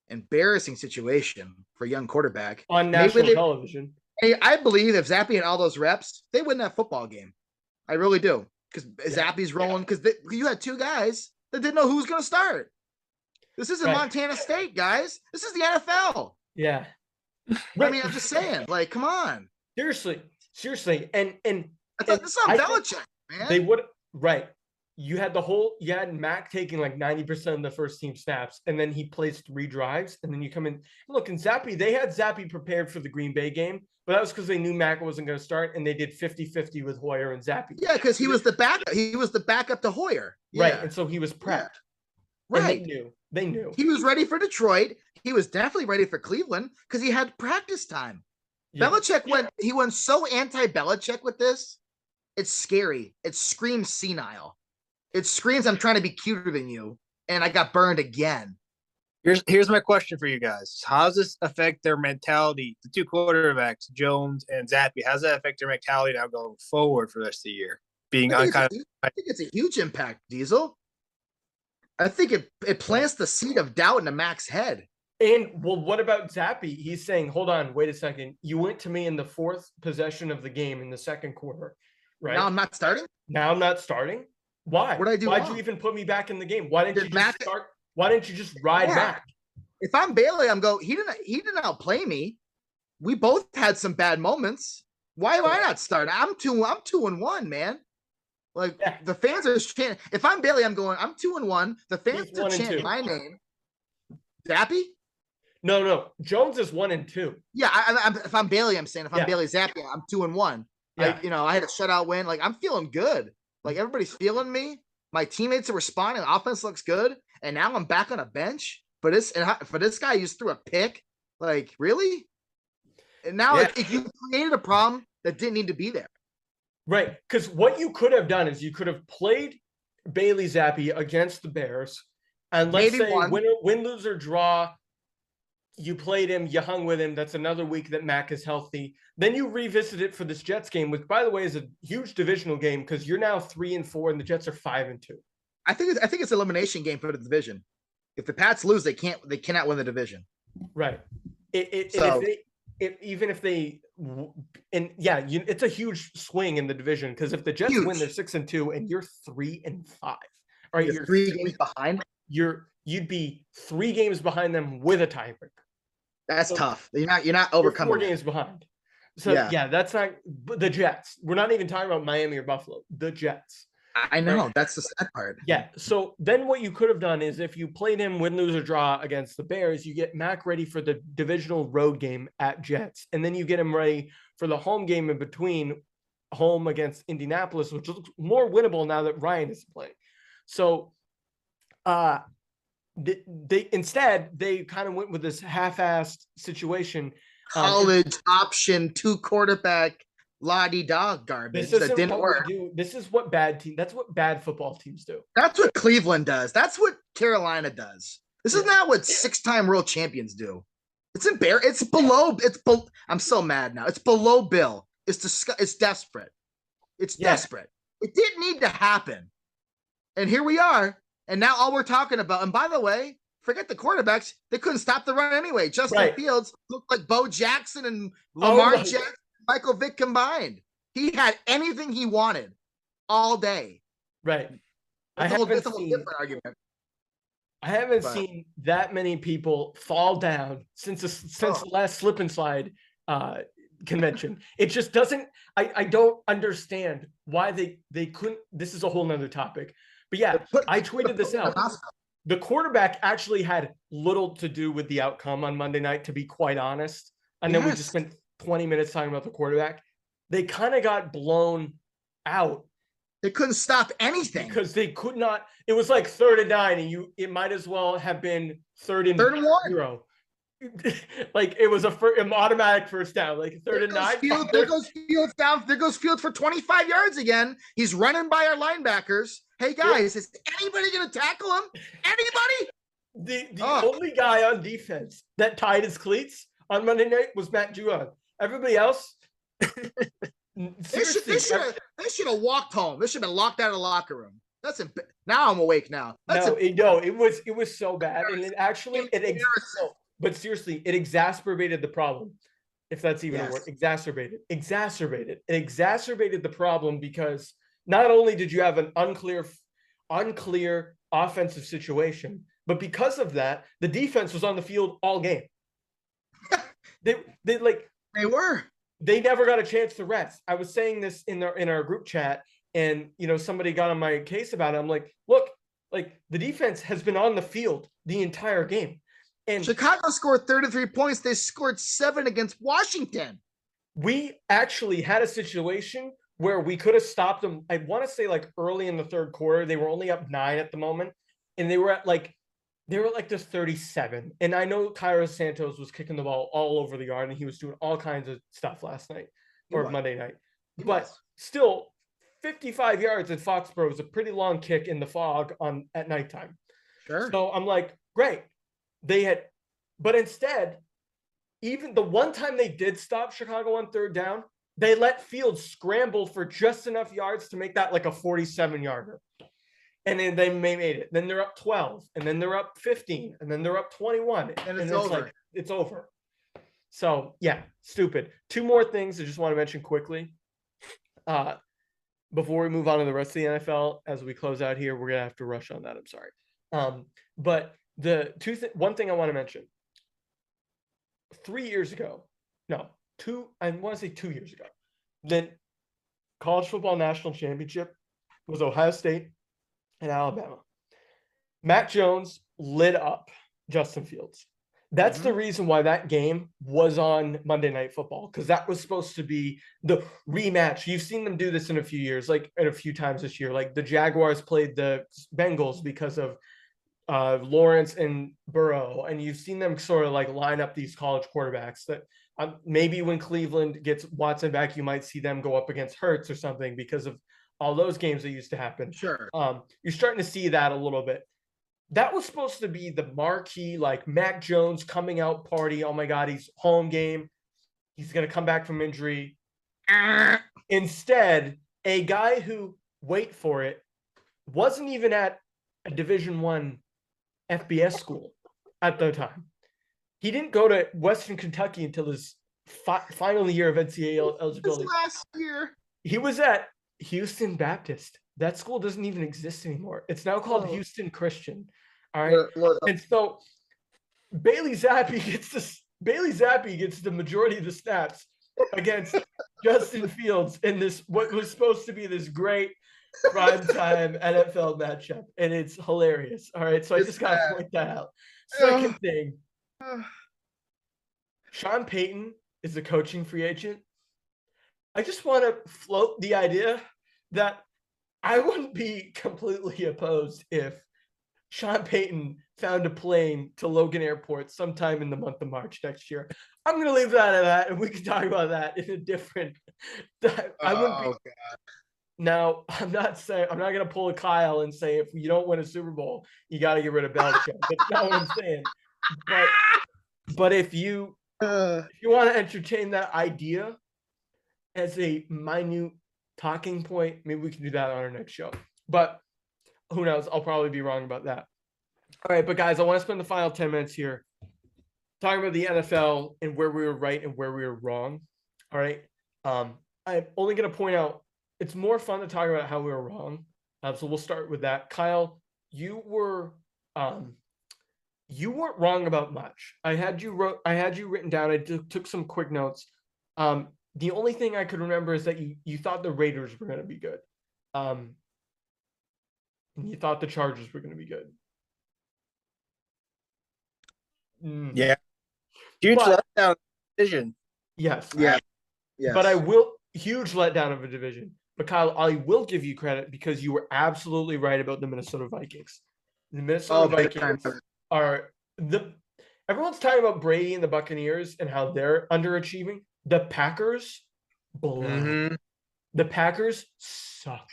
situation for a young quarterback on national television. I believe if Zappy had all those reps, they win that football game. I really do, because Zappy's rolling. Because you had 2 guys that didn't know who was going to start. This isn't Montana State, guys. This is the NFL. Yeah. I mean, I'm just saying, like, come on. Seriously. And this is on Belichick, man. They would You had Mac taking like 90% of the first team snaps, and then he plays 3 drives, and then you come in. Look, and Zappe, they had Zappe prepared for the Green Bay game, but that was because they knew Mac wasn't going to start, and they did 50-50 with Hoyer and Zappe. Yeah, because he was the backup. He was the backup to Hoyer. Yeah. Right, and so he was prepped. Yeah. Right. And they knew. He was ready for Detroit. He was definitely ready for Cleveland because he had practice time. Yeah. Belichick went so anti-Belichick with this. It's scary. It screams senile. It screams, I'm trying to be cuter than you, and I got burned again. Here's my question for you guys. How does this affect their mentality? The 2 quarterbacks, Jones and Zappe, how does that affect their mentality now going forward for the rest of the year? I think it's a huge impact, Diezel. I think it plants the seed of doubt into Mac's head. And, well, what about Zappe? He's saying, hold on, wait a second. You went to me in the 4th possession of the game in the 2nd quarter, right? Now I'm not starting? Now I'm not starting? Why? What did I do? Why'd you even put me back in the game? Why didn't you just start? Why didn't you just ride back? If I'm Bailey, he didn't outplay me. We both had some bad moments. Why am I not starting? I'm 2-1, man. Like the fans are chanting. If I'm Bailey, I'm 2-1. The fans are chanting my name. Zappe? No. Jones is 1-2. Yeah, if I'm Bailey, I'm saying if I'm Bailey Zappe, I'm 2-1. Yeah. I had a shutout win. Like I'm feeling good. Like everybody's feeling me. My teammates are responding. The offense looks good. And now I'm back on a bench for this guy who just threw a pick. Like, really? And now if you created a problem that didn't need to be there. Right. Because what you could have done is you could have played Bailey Zappe against the Bears. And let's say win, lose, or draw, you played him, you hung with him. That's another week that Mac is healthy. Then you revisit it for this Jets game, which, by the way, is a huge divisional game because you're now 3-4 and the Jets are 5-2. I think it's an elimination game for the division. If the Pats lose, they cannot win the division. Right. It's a huge swing in the division because if the Jets win, they're 6-2 and you're 3-5. All right, you're 3 games behind. You'd be 3 games behind them with a tiebreaker. That's tough. You're not overcoming. 4 games behind. So that's not the Jets. We're not even talking about Miami or Buffalo. The Jets. I know. Right? That's the sad part. Yeah. So then what you could have done is if you played him win, lose, or draw against the Bears, you get Mac ready for the divisional road game at Jets. And then you get him ready for the home game in between, home against Indianapolis, which looks more winnable now that Ryan is playing. So they kind of went with this half-assed situation. College option 2 quarterback la-di-da garbage that didn't work. This is what that's what bad football teams do. That's what Cleveland does. That's what Carolina does. This is not what 6-time world champions do. It's embarrassing. I'm so mad now. It's below Bill. It's desperate. It's desperate. It didn't need to happen. And here we are. And now all we're talking about, and by the way, forget the quarterbacks. They couldn't stop the run anyway. Justin Fields looked like Bo Jackson and Lamar Jackson, Michael Vick combined. He had anything he wanted all day. Right. That's a whole different argument. I haven't seen that many people fall down since the last slip and slide convention. It just doesn't. I don't understand why they couldn't. This is a whole nother topic. But I tweeted this out. The quarterback actually had little to do with the outcome on Monday night, to be quite honest. And then we just spent 20 minutes talking about the quarterback. They kind of got blown out. They couldn't stop anything. Because they could not. It was like 3rd and 9, and it might as well have been 3rd and 0. Like it was an automatic first down, like 3rd and 9. There goes Fields down. There goes Fields for 25 yards again. He's running by our linebackers. Hey guys, is anybody going to tackle him? Anybody? The only guy on defense that tied his cleats on Monday night was Matt Juan. Everybody else, they should have walked home. They should have been locked out of the locker room. Now I'm awake now. It was so bad, and but seriously, it exacerbated the problem. If that's even a word, exacerbated. It exacerbated the problem because not only did you have an unclear offensive situation, But because of that, the defense was on the field all game. They like They were. they never got a chance to rest. I was saying this in our group chat, and somebody got on my case about it. I'm like, look, like the defense has been on the field the entire game. And Chicago scored 33 points. They scored 7 against Washington. We actually had a situation where we could have stopped them. I want to say like early in the third quarter, they were only up 9 at the moment, and they were at like this 37. And I know Cairo Santos was kicking the ball all over the yard, and he was doing all kinds of stuff last night or Monday night. But still, 55 yards at Foxborough is a pretty long kick in the fog at nighttime. Sure. So I'm like, great. But instead, even the one time they did stop Chicago on third down, they let Fields scramble for just enough yards to make that like a 47-yarder. And then they made it. Then they're up 12, and then they're up 15, and then they're up 21. And it's over. Like, it's over. So, yeah, stupid. 2 more things I just want to mention quickly. Before we move on to the rest of the NFL, as we close out here, we're going to have to rush on that. I'm sorry. But one thing I want to mention. 3 years ago, I want to say 2 years ago, the college football national championship was Ohio State and Alabama. Mac Jones lit up Justin Fields. That's the reason why that game was on Monday Night Football, because that was supposed to be the rematch. You've seen them do this in a few years, like in a few times this year. Like the Jaguars played the Bengals because of Lawrence and Burrow, and you've seen them sort of like line up these college quarterbacks that maybe when Cleveland gets Watson back, you might see them go up against Hurts or something because of all those games that used to happen. Sure. You're starting to see that a little bit. That was supposed to be the marquee, like Mac Jones coming out party. Oh my God, he's home game. He's going to come back from injury. Instead, a guy who, wait for it, wasn't even at a Division I FBS school at the time. He didn't go to Western Kentucky until his final year of NCAA eligibility. Last year. He was at Houston Baptist. That school doesn't even exist anymore. It's now called Houston Christian. All right. And so Bailey Zappi gets the majority of the snaps against Justin Fields in this what was supposed to be this great primetime NFL matchup, and it's hilarious. All right, so I just gotta point that out. Second thing, Sean Payton is a coaching free agent. I just want to float the idea that I wouldn't be completely opposed if Sean Payton found a plane to Logan Airport sometime in the month of March next year. I'm going to leave that at that, and we can talk about that in a different I wouldn't be. God. Now, I'm not going to pull a Kyle and say if you don't win a Super Bowl, you got to get rid of Belichick. That's not what I'm saying. But if you want to entertain that idea as a minute talking point, maybe we can do that on our next show. But who knows? I'll probably be wrong about that. All right, but guys, I want to spend the final 10 minutes here talking about the NFL and where we were right and where we were wrong. All right. I'm only going to point out it's more fun to talk about how we were wrong. So we'll start with that. Kyle, you weren't wrong about much. I had you written down. I took some quick notes. The only thing I could remember is that you thought the Raiders were going to be good. And you thought the Chargers were going to be good. Yeah. Huge letdown division. Yes. Yeah. Yes. But huge letdown of a division. But Kyle, I will give you credit because you were absolutely right about the Minnesota Vikings. The Minnesota Vikings everyone's talking about Brady and the Buccaneers and how they're underachieving. The Packers, the Packers suck.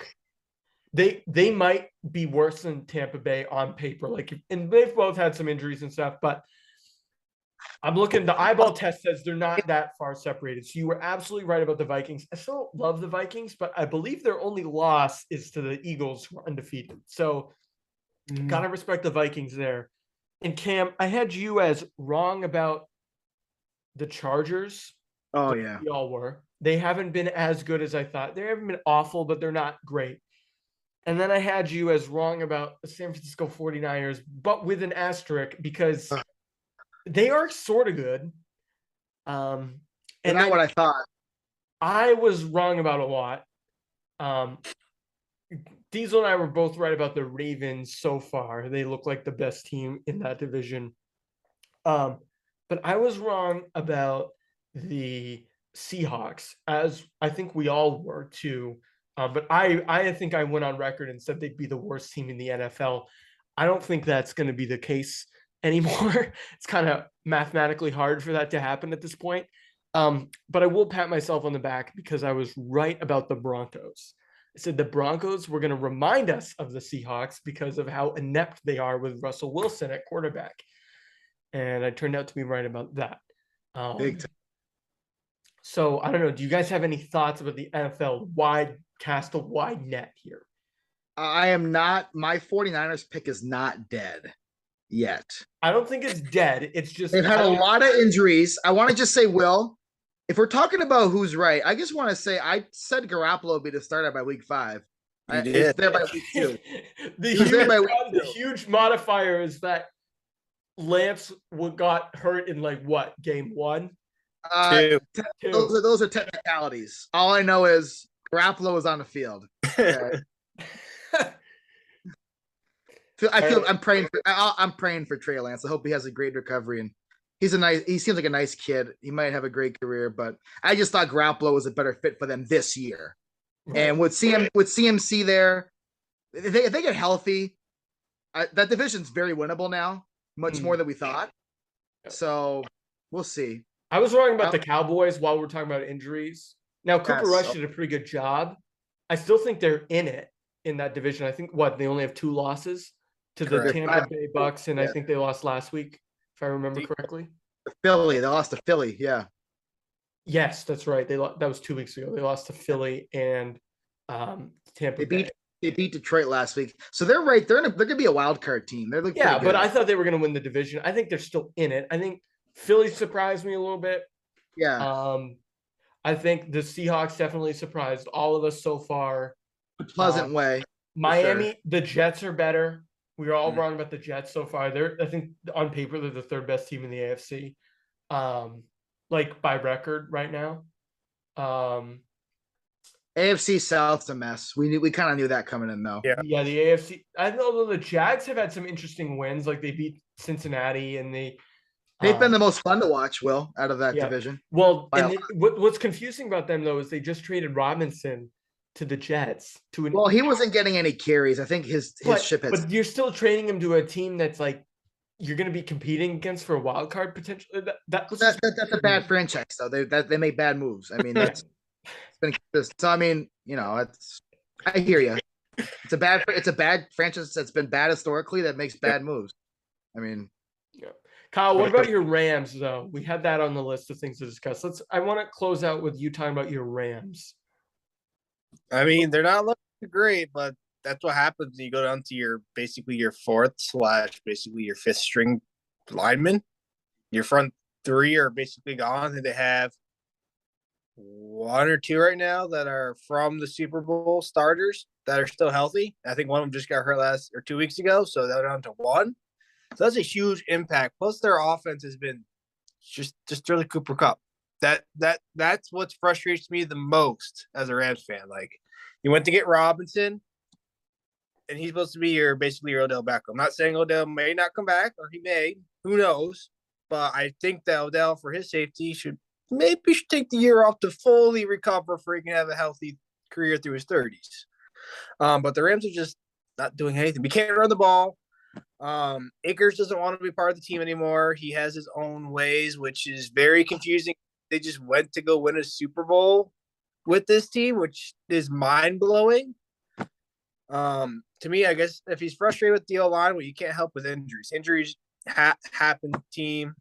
They might be worse than Tampa Bay on paper. And they've both had some injuries and stuff, but I'm looking. The eyeball test says they're not that far separated. So you were absolutely right about the Vikings. I still love the Vikings, but I believe their only loss is to the Eagles, who are undefeated. So gotta respect the Vikings there. And Cam, I had you as wrong about the Chargers. Oh yeah, we all were. They haven't been as good as I thought. They haven't been awful, but they're not great. And then I had you as wrong about the San Francisco 49ers, but with an asterisk because they are sort of good. And not then what I thought. I was wrong about a lot. Diezel and I were both right about the Ravens so far. They look like the best team in that division. But I was wrong about the Seahawks, as I think we all were too. But I think I went on record and said they'd be the worst team in the NFL. I don't think that's going to be the case anymore. It's kind of mathematically hard for that to happen at this point. But I will pat myself on the back because I was right about the Broncos. I said the Broncos were going to remind us of the Seahawks because of how inept they are with Russell Wilson at quarterback. And I turned out to be right about that. Big time. So I don't know. Do you guys have any thoughts about the NFL cast a wide net here? I am not. My 49ers pick is not dead yet. I don't think it's dead. It's just They've had a lot of injuries. I want to just say, Will, if we're talking about who's right, I just want to say I said Garoppolo would be the starter by week 5. He's there by week 2. the huge modifier is that Lance got hurt in like what, game 1? Two. Those are technicalities. All I know is Garoppolo was on the field. Okay. I'm praying for Trey Lance. I hope he has a great recovery, and he seems like a nice kid. He might have a great career, but I just thought Garoppolo was a better fit for them this year. Right. And with CMC there, if they get healthy, that division's very winnable now, much more than we thought. So we'll see. I was wrong about the Cowboys while we're talking about injuries. Now, Cooper Rush did a pretty good job. I still think they're in that division. I think they only have 2 losses to the Tampa Bay Bucks, and I think they lost last week, if I remember correctly. They lost to Philly, yeah. Yes, that's right. That was 2 weeks ago. They lost to Philly and Tampa Bay. They beat Detroit last week, so they're right. They're going to be a wild card team. They're but I thought they were going to win the division. I think they're still in it. I think Philly surprised me a little bit. Yeah. I think the Seahawks definitely surprised all of us so far. A pleasant way. Miami, the Jets are better. We were all wrong about the Jets so far. I think on paper they're the 3rd best team in the AFC, like by record right now. AFC South's a mess. We kind of knew that coming in though. Yeah, the AFC. I know the Jags have had some interesting wins. Like they beat Cincinnati, and they've been the most fun to watch, Will, out of that division. Well, and what's confusing about them though is they just traded Robinson to the Jets. Well, he wasn't getting any carries. I think his ship has. But you're still trading him to a team that's like you're going to be competing against for a wild card potentially. That's a bad franchise though. They make bad moves. I mean, it's been so. I mean, I hear you. It's a bad franchise that's been bad historically that makes bad moves. I mean, yeah. Kyle, what about your Rams though? We had that on the list of things to discuss. I want to close out with you talking about your Rams. I mean, they're not looking great, but that's what happens when you go down to your 4th / basically your 5th string lineman. Your front 3 are basically gone, and they have 1 or 2 right now that are from the Super Bowl starters that are still healthy. I think one of them just got hurt 2 weeks ago, so they're down to 1. So that's a huge impact. Plus, their offense has been just really Cooper Kupp. That's what frustrates me the most as a Rams fan. Like, you went to get Robinson, and he's supposed to be basically your Odell Beckham. I'm not saying Odell may not come back, or he may. Who knows? But I think that Odell, for his safety, should take the year off to fully recover so he can have a healthy career through his 30s. But the Rams are just not doing anything. We can't run the ball. Akers doesn't want to be part of the team anymore. He has his own ways, which is very confusing. They just went to go win a Super Bowl with this team, which is mind-blowing. To me, I guess if he's frustrated with the O-line, you can't help with injuries. Injuries happen to the team.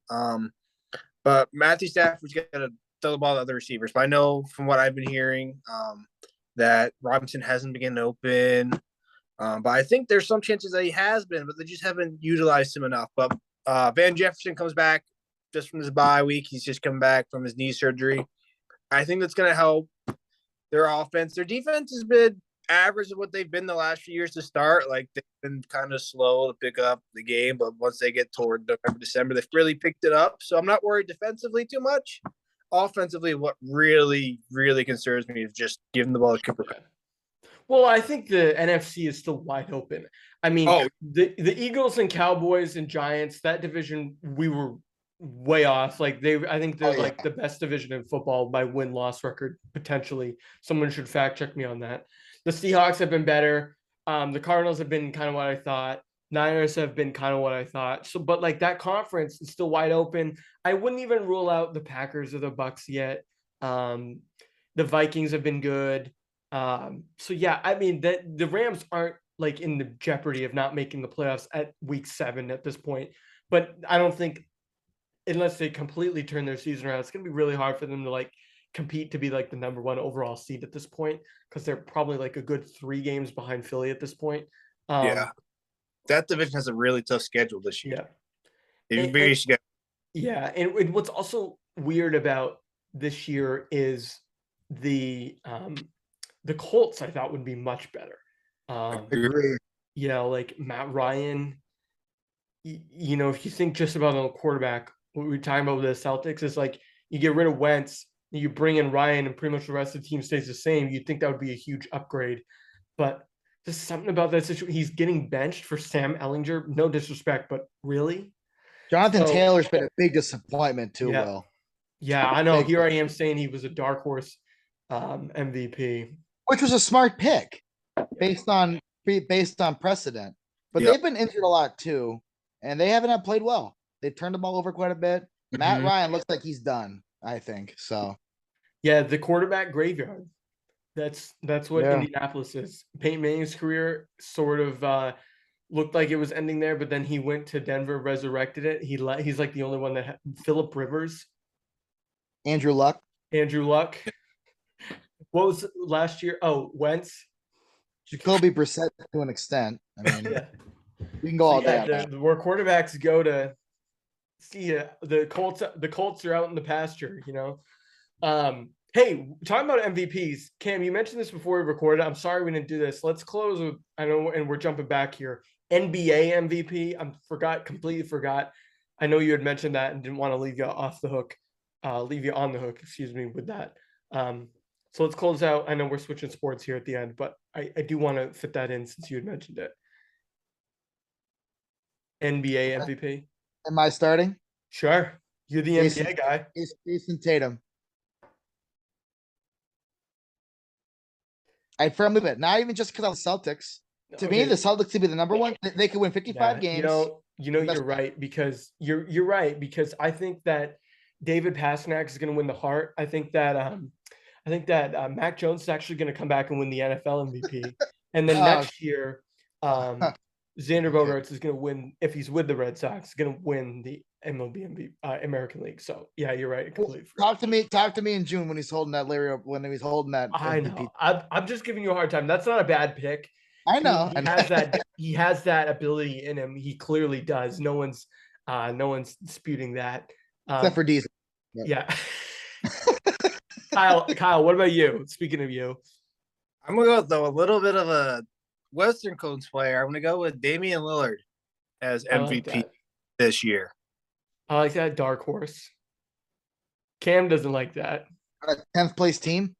But Matthew Stafford's got to throw the ball to other receivers. But I know from what I've been hearing that Robinson hasn't been open. But I think there's some chances that he has been, but they just haven't utilized him enough. But Van Jefferson comes back just from his bye week. He's just come back from his knee surgery. I think that's going to help their offense. Their defense has been average of what they've been the last few years to start. Like they've been kind of slow to pick up the game, but once they get toward November, December, they've really picked it up. So I'm not worried defensively too much. Offensively, what really, really concerns me is just giving the ball to Cooper. Yeah. Well, I think the NFC is still wide open. I mean, the Eagles and Cowboys and Giants, that division, we were way off. Like I think they're like the best division in football by win-loss record, potentially. Someone should fact check me on that. The Seahawks have been better. The Cardinals have been kind of what I thought. Niners have been kind of what I thought. So, but like that conference is still wide open. I wouldn't even rule out the Packers or the Bucks yet. The Vikings have been good. So yeah, I mean that the Rams aren't like in the jeopardy of not making the playoffs at week 7 at this point. But I don't think unless they completely turn their season around, it's gonna be really hard for them to like compete to be like the number 1 overall seed at this point because they're probably like a good 3 games behind Philly at this point. Yeah, that division has a really tough schedule this year. Yeah, and what's also weird about this year is the Colts I thought would be much better. Agree. You know, like Matt Ryan. You know, if you think just about a quarterback, what we're talking about with the Celtics is like you get rid of Wentz, you bring in Ryan, and pretty much the rest of the team stays the same. You'd think that would be a huge upgrade, but there's something about that situation. He's getting benched for Sam Ellinger. No disrespect, but really, Jonathan Taylor's been a big disappointment too. Yeah. Will. Yeah, I know. Here I am saying he was a dark horse MVP, which was a smart pick based on precedent. But they've been injured a lot too, and they haven't played well. They turned the ball over quite a bit. Matt Ryan looks like he's done, I think. So yeah, the quarterback graveyard. That's what Indianapolis is. Peyton Manning's career sort of looked like it was ending there, but then he went to Denver, resurrected it. He's like the only one that Phillip Rivers, Andrew Luck. What was last year? Oh, Wentz. Jacoby Brissett to an extent. I mean, we can go all day. Where quarterbacks go to see the Colts are out in the pasture, you know. Hey, talking about MVPs, Cam, you mentioned this before we recorded. I'm sorry we didn't do this. Let's close with, I know, and we're jumping back here. NBA MVP. Completely forgot. I know you had mentioned that and didn't want to leave you on the hook, excuse me, with that. So let's close out. I know we're switching sports here at the end, but I do want to fit that in since you had mentioned it. NBA MVP. Am I starting? Sure. You're the NBA guy. Jason Tatum. I firmly bet. Not even just because of the Celtics. To me, the Celtics to be the number 1. They could win 55 games. You know, you're right because you're right because I think that David Pasternak is going to win the Hart. I think that Mac Jones is actually going to come back and win the NFL MVP, and then next year, Xander Bogaerts is going to win if he's with the Red Sox. He's going to win the MLB MVP, American League. So yeah, you're right. Talk to me in June when he's holding that I know. I'm just giving you a hard time. That's not a bad pick. I know. He has that ability in him. He clearly does. No one's disputing that. Except for Diezel. Yeah. Kyle, what about you? Speaking of you. I'm gonna go with a little bit of a Western Coast player. I'm gonna go with Damian Lillard as MVP this year. I like that dark horse. Cam doesn't like that. 10th place team.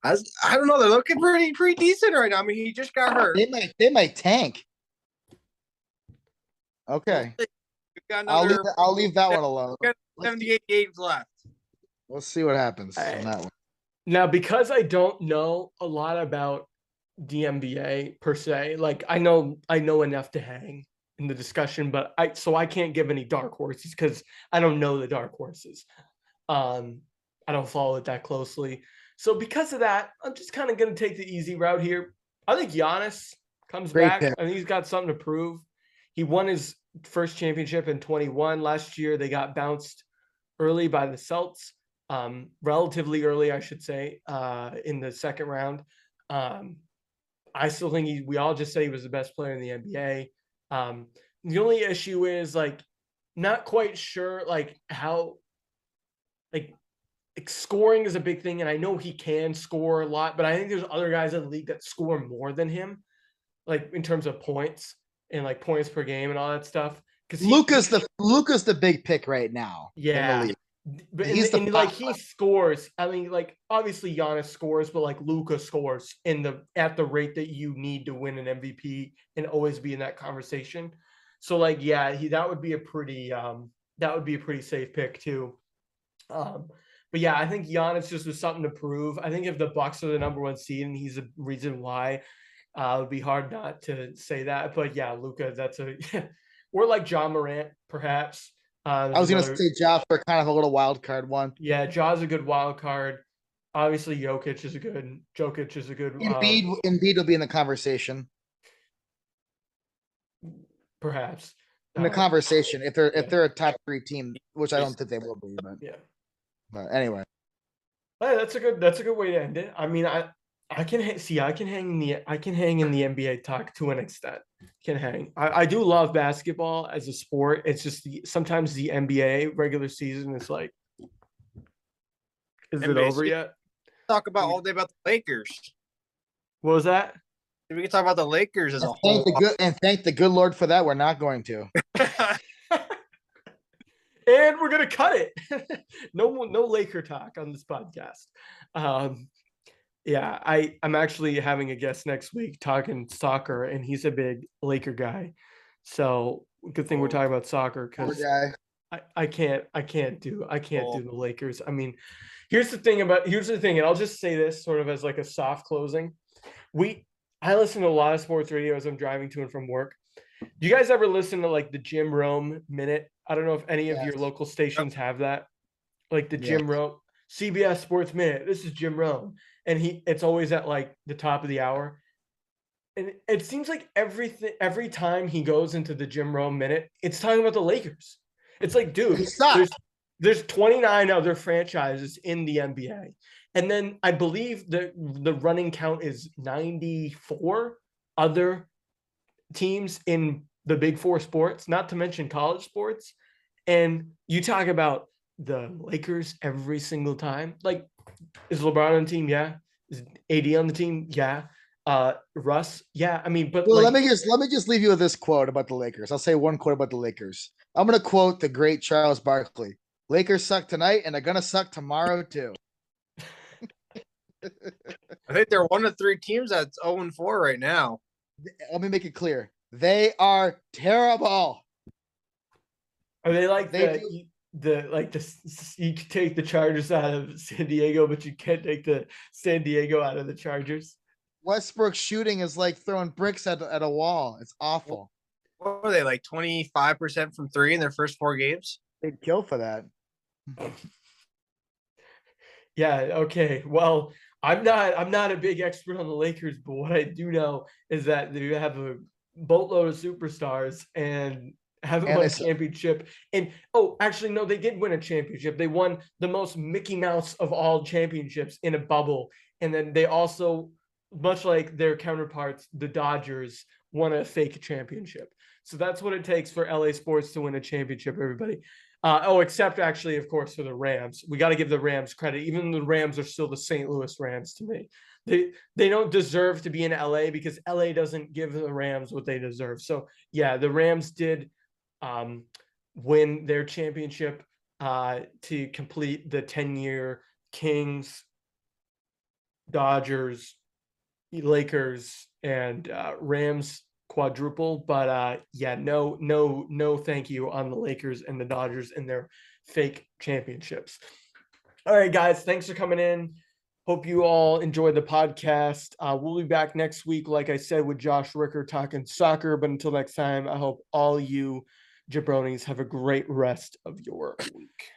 I don't know. They're looking pretty decent right now. I mean, he just got hurt. They might tank. Okay. I'll leave that one alone. 78 games left. We'll see what happens on that one. Now, because I don't know a lot about the NBA per se, like I know enough to hang in the discussion, but I can't give any dark horses because I don't know the dark horses. I don't follow it that closely. So because of that, I'm just kind of going to take the easy route here. I think Giannis comes back. I think he's got something to prove. He won his first championship in 21. Last year, they got bounced early by the Celtics, relatively early, I should say, in the second round. I still think we all just say he was the best player in the NBA. The only issue is like not quite sure like how like scoring is a big thing, and I know he can score a lot, but I think there's other guys in the league that score more than him, like in terms of points and like points per game and all that stuff. Because Luca's the big pick right now in the yeah, league. but He's the like he scores. I mean, like obviously Giannis scores, but like Luca scores at the rate that you need to win an MVP and always be in that conversation. So like, yeah, that would be a pretty safe pick too. But yeah, I think Giannis just was something to prove. I think if the Bucks are the number one seed and he's the reason why, it would be hard not to say that. But yeah, Luca, that's or like John Morant, perhaps. I was going to say Ja for kind of a little wild card one. Yeah, Ja's a good wild card. Obviously, Jokic is a good. Embiid will be in the conversation. Perhaps in the conversation if they're a top 3 team, which I don't think they will be. But yeah. But anyway, hey, that's a good way to end it. I mean, I can hang in the NBA talk to an extent. Can hang. I do love basketball as a sport. It's just sometimes the NBA regular season is like, is it over yet? Talk about all day about the Lakers. What was that? We can talk about the Lakers as a whole. Thank the good Lord for that. We're not going to. And we're gonna cut it. No Laker talk on this podcast. Yeah, I'm actually having a guest next week talking soccer, and he's a big Laker guy. So good thing we're talking about soccer because I can't do the Lakers. I mean, here's the thing, and I'll just say this sort of as like a soft closing. I listen to a lot of sports radio as I'm driving to and from work. Do you guys ever listen to like the Jim Rome Minute? I don't know if any of your local stations have that. Like the Jim Rome CBS Sports Minute. This is Jim Rome. And it's always at like the top of the hour. And it seems like every time he goes into the Jim Rome Minute, it's talking about the Lakers. It's like, dude, there's 29 other franchises in the NBA. And then I believe the running count is 94 other teams in the big 4 sports, not to mention college sports. And you talk about the Lakers every single time. Like, is LeBron on the team? Yeah. Is AD on the team? Yeah. Russ? Yeah. I mean, but let me just leave you with this quote about the Lakers. I'll say one quote about the Lakers. I'm gonna quote the great Charles Barkley. Lakers suck tonight and they're gonna suck tomorrow too. I think they're one of 3 teams that's 0-4 right now. Let me make it clear. They are terrible. Are they like you can take the Chargers out of San Diego, but you can't take the San Diego out of the Chargers? Westbrook's shooting is like throwing bricks at a wall. It's awful. What were they, like 25% from 3 in their first 4 games? They'd kill for that. Yeah, okay. Well, I'm not a big expert on the Lakers, but what I do know is that they have a boatload of superstars and haven't won a championship. And actually, no, they did win a championship. They won the most Mickey Mouse of all championships in a bubble. And then they also, much like their counterparts, the Dodgers, won a fake championship. So that's what it takes for LA sports to win a championship, everybody. Except actually, of course, for the Rams. We got to give the Rams credit. Even the Rams are still the St. Louis Rams to me. They don't deserve to be in LA because LA doesn't give the Rams what they deserve. So yeah, the Rams did win their championship to complete the 10-year Kings, Dodgers, Lakers, and Rams quadruple. But no thank you on the Lakers and the Dodgers and their fake championships. All right, guys, thanks for coming in. Hope you all enjoyed the podcast. We'll be back next week, like I said, with Josh Ricker talking soccer. But until next time, I hope all you jabronis have a great rest of your week.